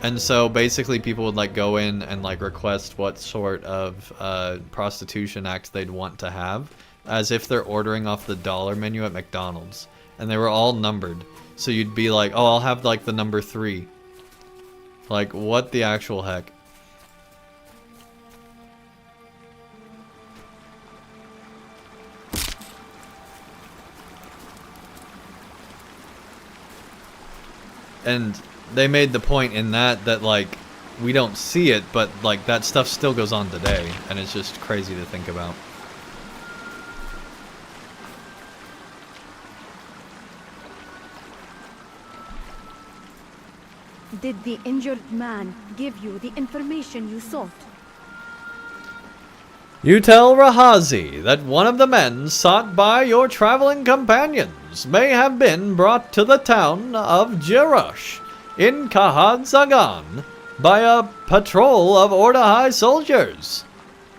And so basically people would like go in and like request what sort of prostitution act they'd want to have, as if they're ordering off the dollar menu at McDonald's, and they were all numbered. So you'd be like, oh, I'll have like the number 3. Like, what the actual heck? And they made the point in that like we don't see it, but like that stuff still goes on today, and it's just crazy to think about. Did the injured man give you the information you sought? You tell Rahazi that one of the men sought by your traveling companions may have been brought to the town of Jarush in Kahad Zagan by a patrol of Orda-High soldiers.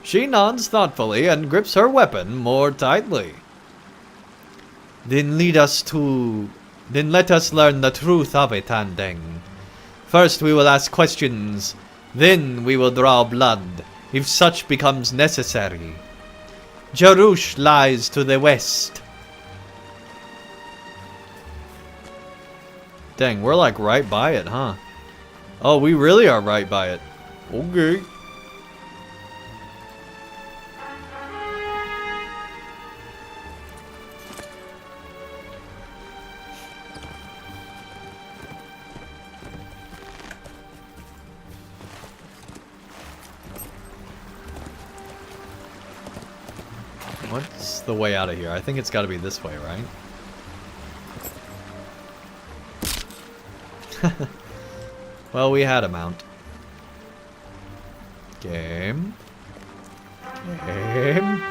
She nods thoughtfully and grips her weapon more tightly. Then let us learn the truth of it, Andang. First we will ask questions, then we will draw blood, if such becomes necessary. Jarush lies to the west. Dang, we're like right by it, huh? Oh, we really are right by it. Okay. What's the way out of here? I think it's got to be this way, right? Well, we had a mount. Game. Game.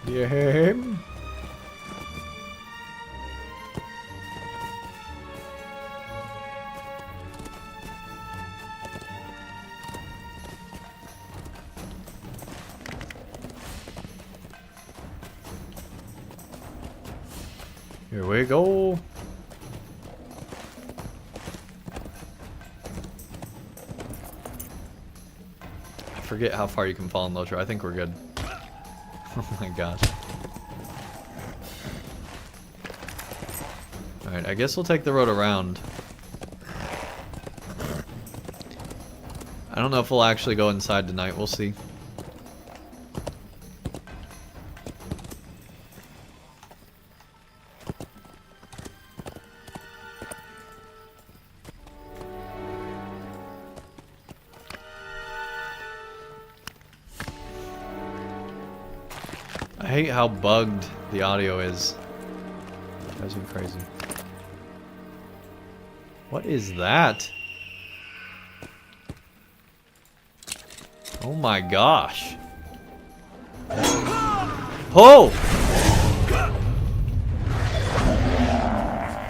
Game. Here we go. I forget how far you can fall in LOTRO. I think we're good. Oh my gosh. Alright, I guess we'll take the road around. I don't know if we'll actually go inside tonight. We'll see. I hate how bugged the audio is. Drives me crazy. What is that? Oh my gosh. Oh!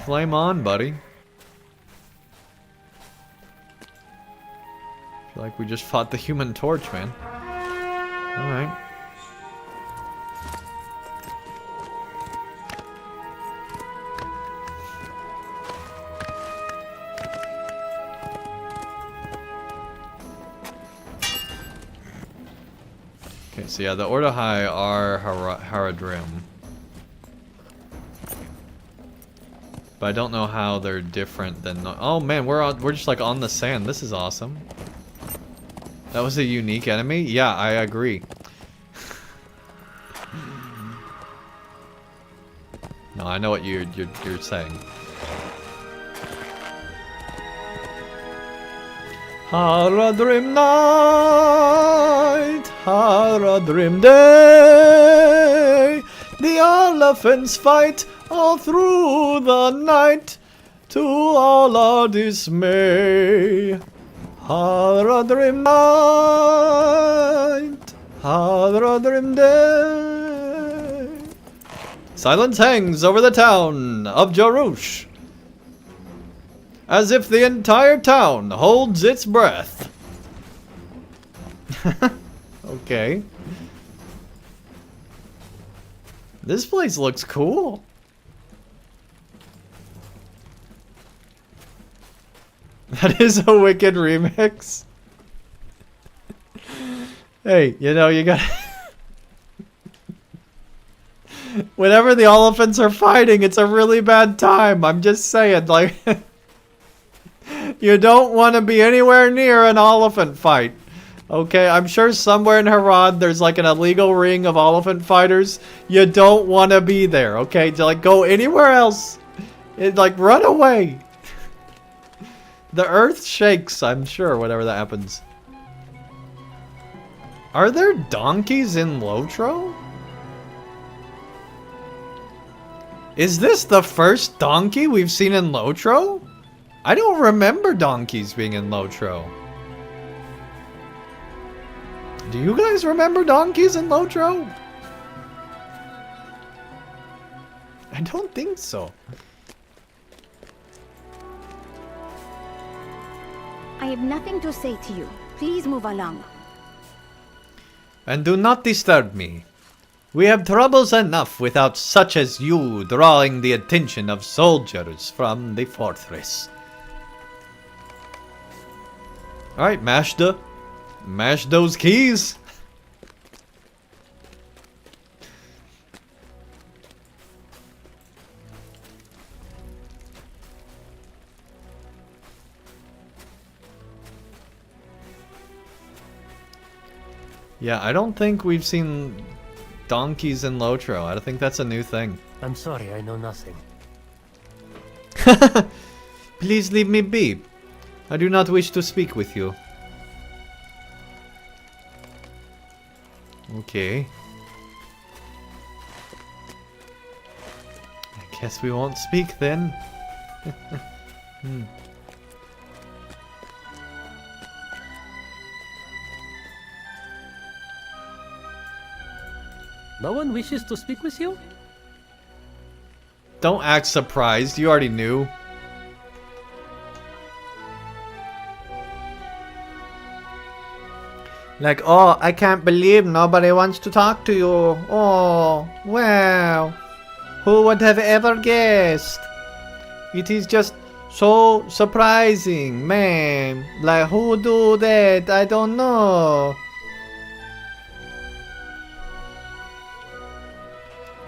Flame on, buddy. I feel like we just fought the Human Torch, man. Alright. So yeah, the Ordahai are Haradrim. But I don't know how they're different than... Oh man, we're just like on the sand. This is awesome. That was a unique enemy? Yeah, I agree. No, I know what you're saying. Haradrim night, Haradrim day. The elephants fight all through the night, to all our dismay. Haradrim night, Haradrim day. Silence hangs over the town of Jarush, as if the entire town holds its breath. Okay. This place looks cool. That is a wicked remix. Hey, you know, you gotta... Whenever the elephants are fighting, it's a really bad time. I'm just saying, like... You don't want to be anywhere near an elephant fight. Okay, I'm sure somewhere in Harad there's like an illegal ring of elephant fighters. You don't want to be there, okay? To like go anywhere else. Like run away. The earth shakes, I'm sure, whenever that happens. Are there donkeys in LOTRO? Is this the first donkey we've seen in LOTRO? I don't remember donkeys being in LOTRO. Do you guys remember donkeys in LOTRO? I don't think so. I have nothing to say to you. Please move along. And do not disturb me. We have troubles enough without such as you drawing the attention of soldiers from the fortress. Alright, mash those keys. Yeah, I don't think we've seen donkeys in LOTRO. I don't think that's a new thing. I'm sorry, I know nothing. Please leave me be. I do not wish to speak with you. Okay. I guess we won't speak then. No one wishes to speak with you? Don't act surprised. You already knew. Like, oh, I can't believe nobody wants to talk to you. Oh, wow. Who would have ever guessed? It is just so surprising, man. Like, who do that? I don't know.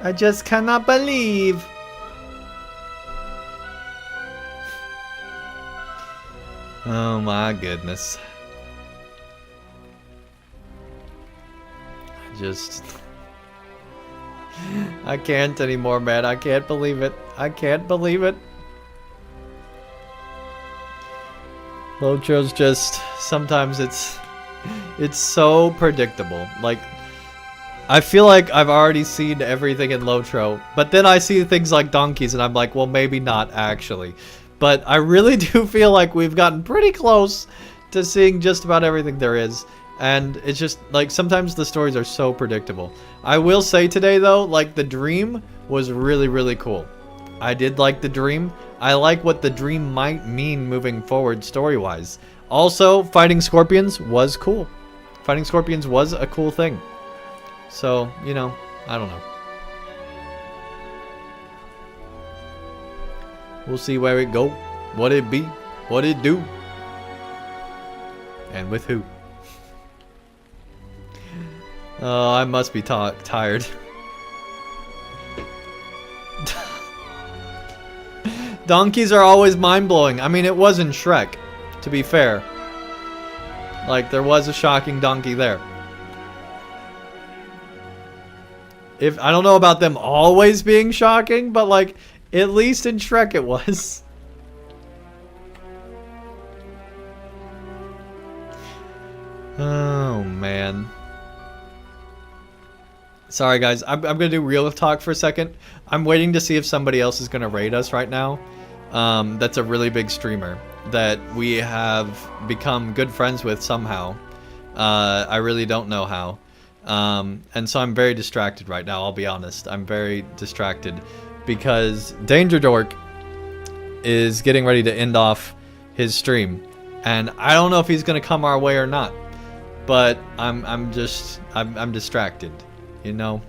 I just cannot believe. Oh my goodness. I can't anymore, man. I can't believe it. I can't believe it. LOTRO's just, sometimes it's so predictable. Like, I feel like I've already seen everything in LOTRO, but then I see things like donkeys and I'm like, well, maybe not actually. But I really do feel like we've gotten pretty close to seeing just about everything there is. And it's just, like, sometimes the stories are so predictable. I will say today, though, like, the dream was really, really cool. I did like the dream. I like what the dream might mean moving forward story-wise. Also, fighting scorpions was cool. Fighting scorpions was a cool thing. So, you know, I don't know. We'll see where it go, what it be, what it do, and with who. Oh, I must be tired. Donkeys are always mind-blowing. I mean, it was in Shrek, to be fair. Like, there was a shocking donkey there. I don't know about them always being shocking, but like, at least in Shrek it was. Oh, man. Sorry, guys. I'm going to do real talk for a second. I'm waiting to see if somebody else is going to raid us right now. That's a really big streamer that we have become good friends with somehow. I really don't know how. And so I'm very distracted right now, I'll be honest. I'm very distracted because Danger Dork is getting ready to end off his stream. And I don't know if he's going to come our way or not. But I'm distracted. You know,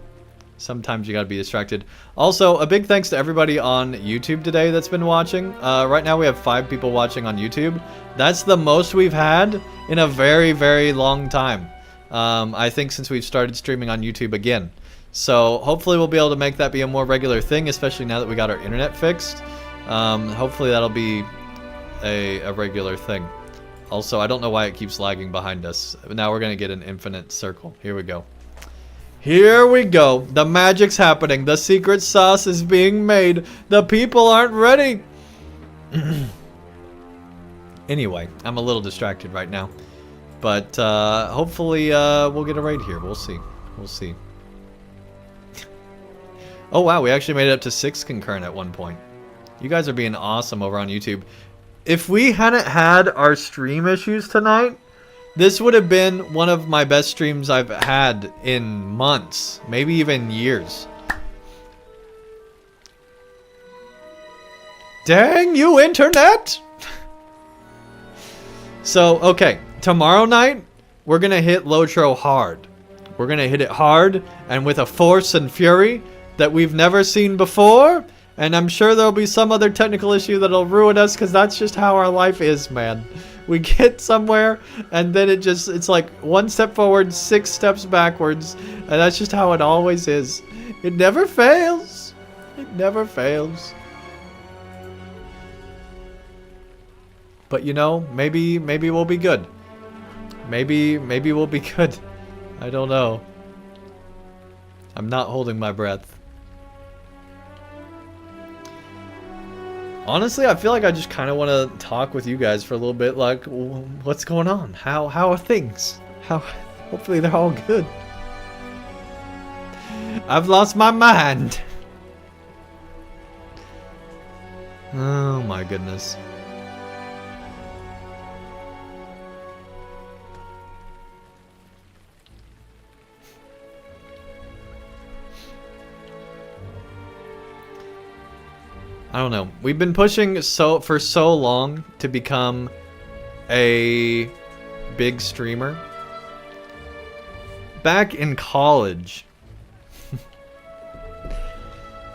sometimes you gotta be distracted. Also, a big thanks to everybody on YouTube today that's been watching. Right now we have 5 people watching on YouTube. That's the most we've had in a very, very long time. I think since we've started streaming on YouTube again. So hopefully we'll be able to make that be a more regular thing, especially now that we got our internet fixed. Hopefully that'll be a regular thing. Also, I don't know why it keeps lagging behind us. Now we're gonna get an infinite circle. Here we go. Here we go. The magic's happening. The secret sauce is being made. The people aren't ready. Anyway, I'm a little distracted right now. But hopefully we'll get a raid here. We'll see. We'll see. Oh, wow. We actually made it up to 6 concurrent at one point. You guys are being awesome over on YouTube. If we hadn't had our stream issues tonight, this would have been one of my best streams I've had in months, maybe even years. Dang you, internet! So, okay, tomorrow night, we're gonna hit LOTRO hard. We're gonna hit it hard and with a force and fury that we've never seen before. And I'm sure there'll be some other technical issue that'll ruin us because that's just how our life is, man. We get somewhere, and then it's like 1 step forward, 6 steps backwards, and that's just how it always is. It never fails. It never fails. But you know, maybe we'll be good. Maybe we'll be good. I don't know. I'm not holding my breath. Honestly, I feel like I just kind of want to talk with you guys for a little bit, like, what's going on? How are things? Hopefully they're all good. I've lost my mind. Oh my goodness. I don't know. We've been pushing for so long to become a big streamer. Back in college.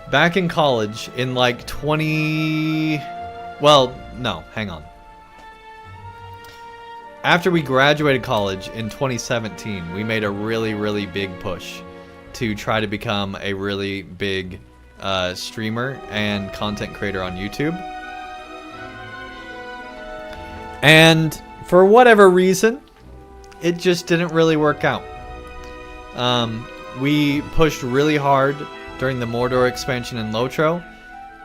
Back in college in like 20... Well, no, hang on. After we graduated college in 2017, we made a really, really big push to try to become a really big streamer and content creator on YouTube. And for whatever reason, it just didn't really work out. We pushed really hard during the Mordor expansion in LOTRO.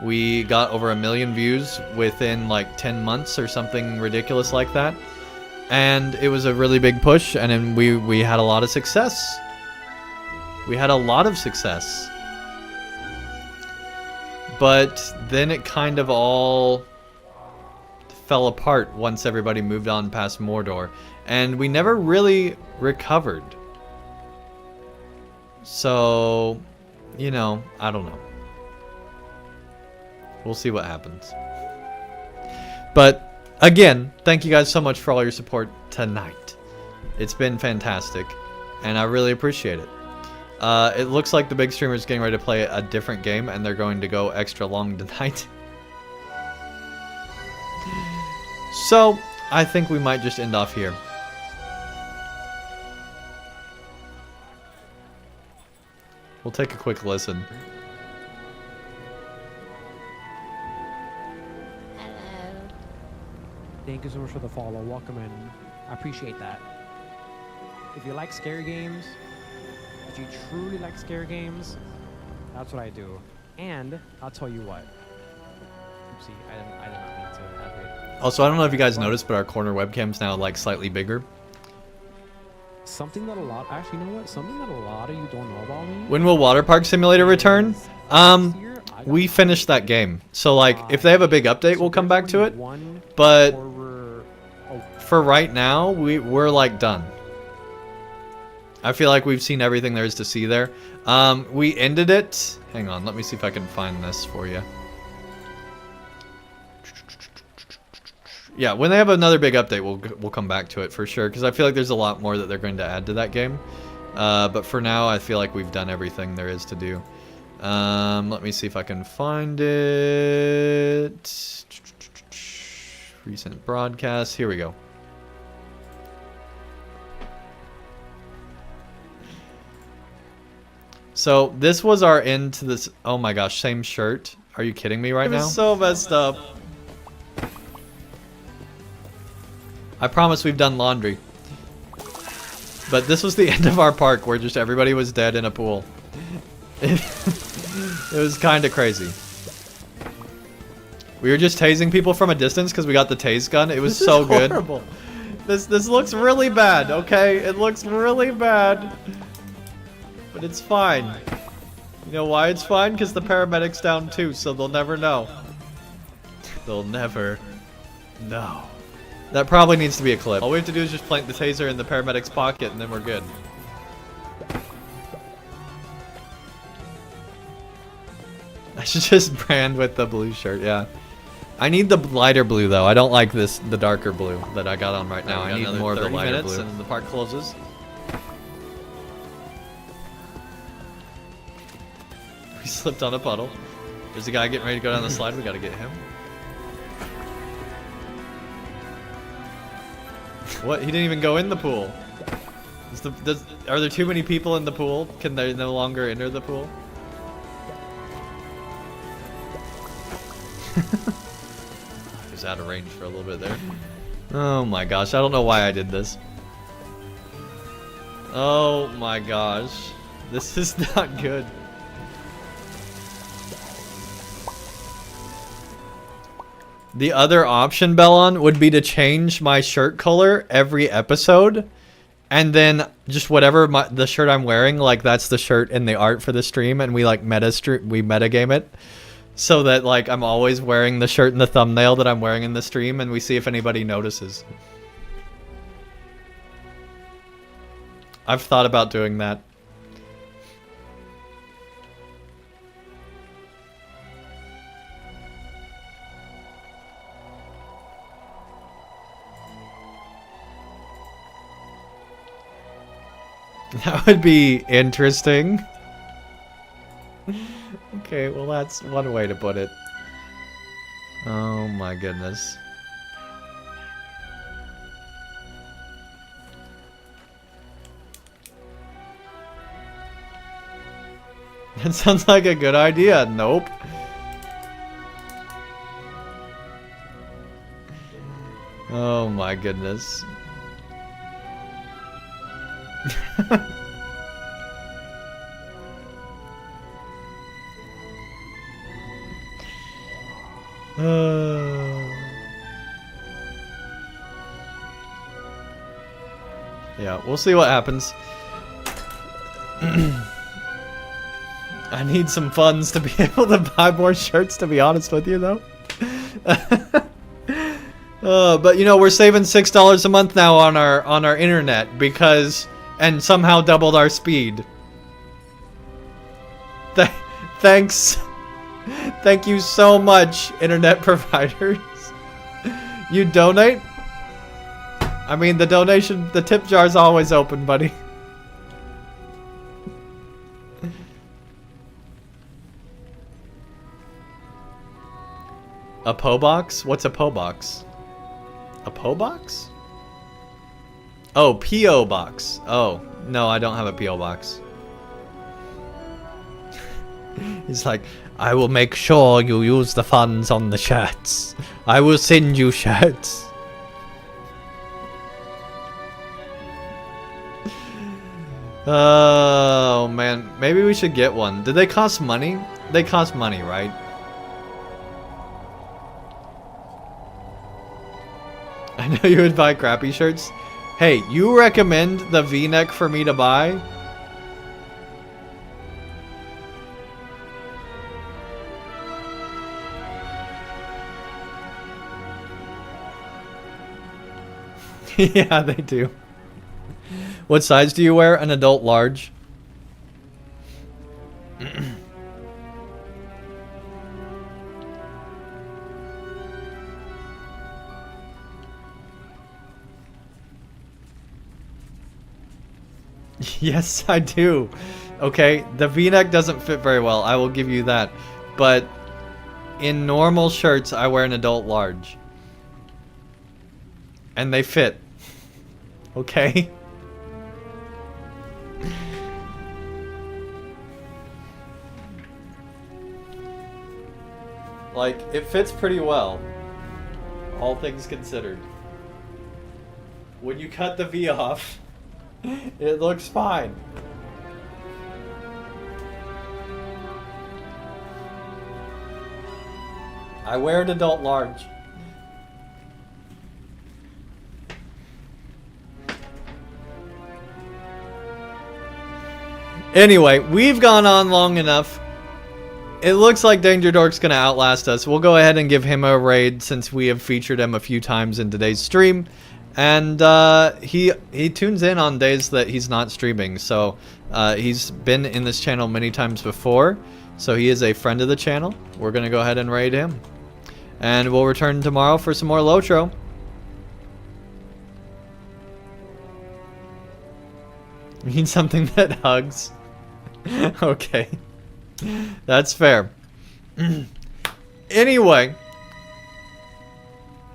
We got over 1 million views within like 10 months or something ridiculous like that. And it was a really big push, and then we had a lot of success. We had a lot of success. But then it kind of all fell apart once everybody moved on past Mordor. And we never really recovered. So, you know, I don't know. We'll see what happens. But, again, thank you guys so much for all your support tonight. It's been fantastic, and I really appreciate it. It looks like the big streamer is getting ready to play a different game, and they're going to go extra long tonight. So, I think we might just end off here. We'll take a quick listen. Thank you so much for the follow. Welcome in. I appreciate that. If you like scary games, if you truly like scary games, that's what I do. And I'll tell you what. Oopsie, I did not mean to have it. Also, I don't know if you guys noticed, but our corner webcam's now like slightly bigger. Something that actually, you know what? Something that a lot of you don't know about me. When will Water Park Simulator return? We finished that game. So like, if they have a big update, we'll come back to it. But for right now, we're like done. I feel like we've seen everything there is to see there. We ended it. Hang on, let me see if I can find this for you. Yeah, when they have another big update, we'll come back to it for sure, because I feel like there's a lot more that they're going to add to that game. But for now, I feel like we've done everything there is to do. Let me see if I can find it. Recent broadcast. Here we go. So this was our end to this. Oh my gosh, same shirt. Are you kidding me right now? It was so messed up. I promise we've done laundry. But this was the end of our park where just everybody was dead in a pool. It was kind of crazy. We were just tasing people from a distance because we got the tase gun. It was so good. Horrible. This looks really bad, okay? It looks really bad. But it's fine. You know why it's fine? Because the paramedic's down too, so they'll never know. They'll never know. That probably needs to be a clip. All we have to do is just plant the taser in the paramedic's pocket and then we're good. I should just brand with the blue shirt, yeah. I need the lighter blue though. I don't like the darker blue that I got on right now. I need more of the lighter blue. And the park closes. We slipped on a puddle. There's a guy getting ready to go down the slide. We gotta get him. What? He didn't even go in the pool. Are there too many people in the pool? Can they no longer enter the pool? He was out of range for a little bit there. Oh my gosh, I don't know why I did this. Oh my gosh. This is not good. The other option, Bellon, would be to change my shirt color every episode and then just whatever the shirt I'm wearing, like that's the shirt in the art for the stream, and we like metagame it, so that like I'm always wearing the shirt in the thumbnail that I'm wearing in the stream, and we see if anybody notices. I've thought about doing that. That would be interesting. Okay, well that's one way to put it. Oh my goodness. That sounds like a good idea. Nope. Oh my goodness. Yeah, we'll see what happens. I need some funds to be able to buy more shirts, to be honest with you, though. But you know, we're saving $6 a month now on our internet because, and somehow doubled our speed. Thanks. Thank you so much, internet providers. You donate? I mean, the tip jar's always open, buddy. A PO box? What's a PO box? A PO box? Oh, PO box. Oh, no, I don't have a PO box. He's like, I will make sure you use the funds on the shirts. I will send you shirts. Oh, man. Maybe we should get one. Did they cost money? They cost money, right? I know you would buy crappy shirts. Hey, you recommend the V-neck for me to buy? Yeah, they do. What size do you wear? An adult large? Yes, I do. Okay, the V-neck doesn't fit very well. I will give you that. But in normal shirts, I wear an adult large. And they fit. Okay? Like, it fits pretty well. All things considered. When you cut the V off, it looks fine. I wear an adult large. Anyway, we've gone on long enough. It looks like Danger Dork's gonna outlast us. We'll go ahead and give him a raid since we have featured him a few times in today's stream. And he tunes in on days that he's not streaming. So he's been in this channel many times before. So he is a friend of the channel. We're gonna go ahead and raid him. And we'll return tomorrow for some more LOTRO. You need something that hugs. Okay. That's fair. Anyway.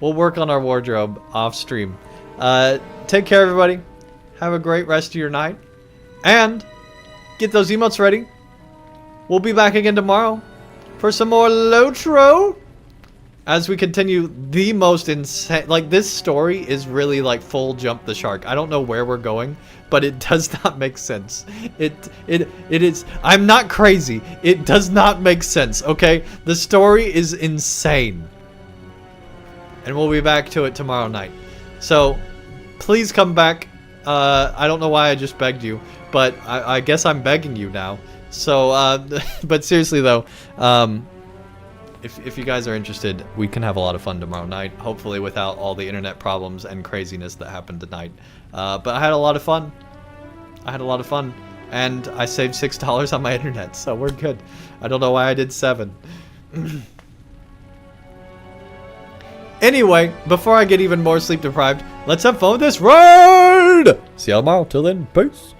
We'll work on our wardrobe off stream. Take care, everybody. Have a great rest of your night. And get those emotes ready. We'll be back again tomorrow for some more LOTRO. As we continue the most insane, like this story is really like full jump the shark. I don't know where we're going, but it does not make sense. It is, I'm not crazy. It does not make sense, okay? The story is insane. And we'll be back to it tomorrow night. So please come back. I don't know why I just begged you, but I guess I'm begging you now. So, but seriously though, if you guys are interested, we can have a lot of fun tomorrow night. Hopefully without all the internet problems and craziness that happened tonight. But I had a lot of fun. And I saved $6 on my internet, so we're good. I don't know why I did 7. Anyway, before I get even more sleep deprived, let's have fun with this raid! See y'all tomorrow. Till then, peace.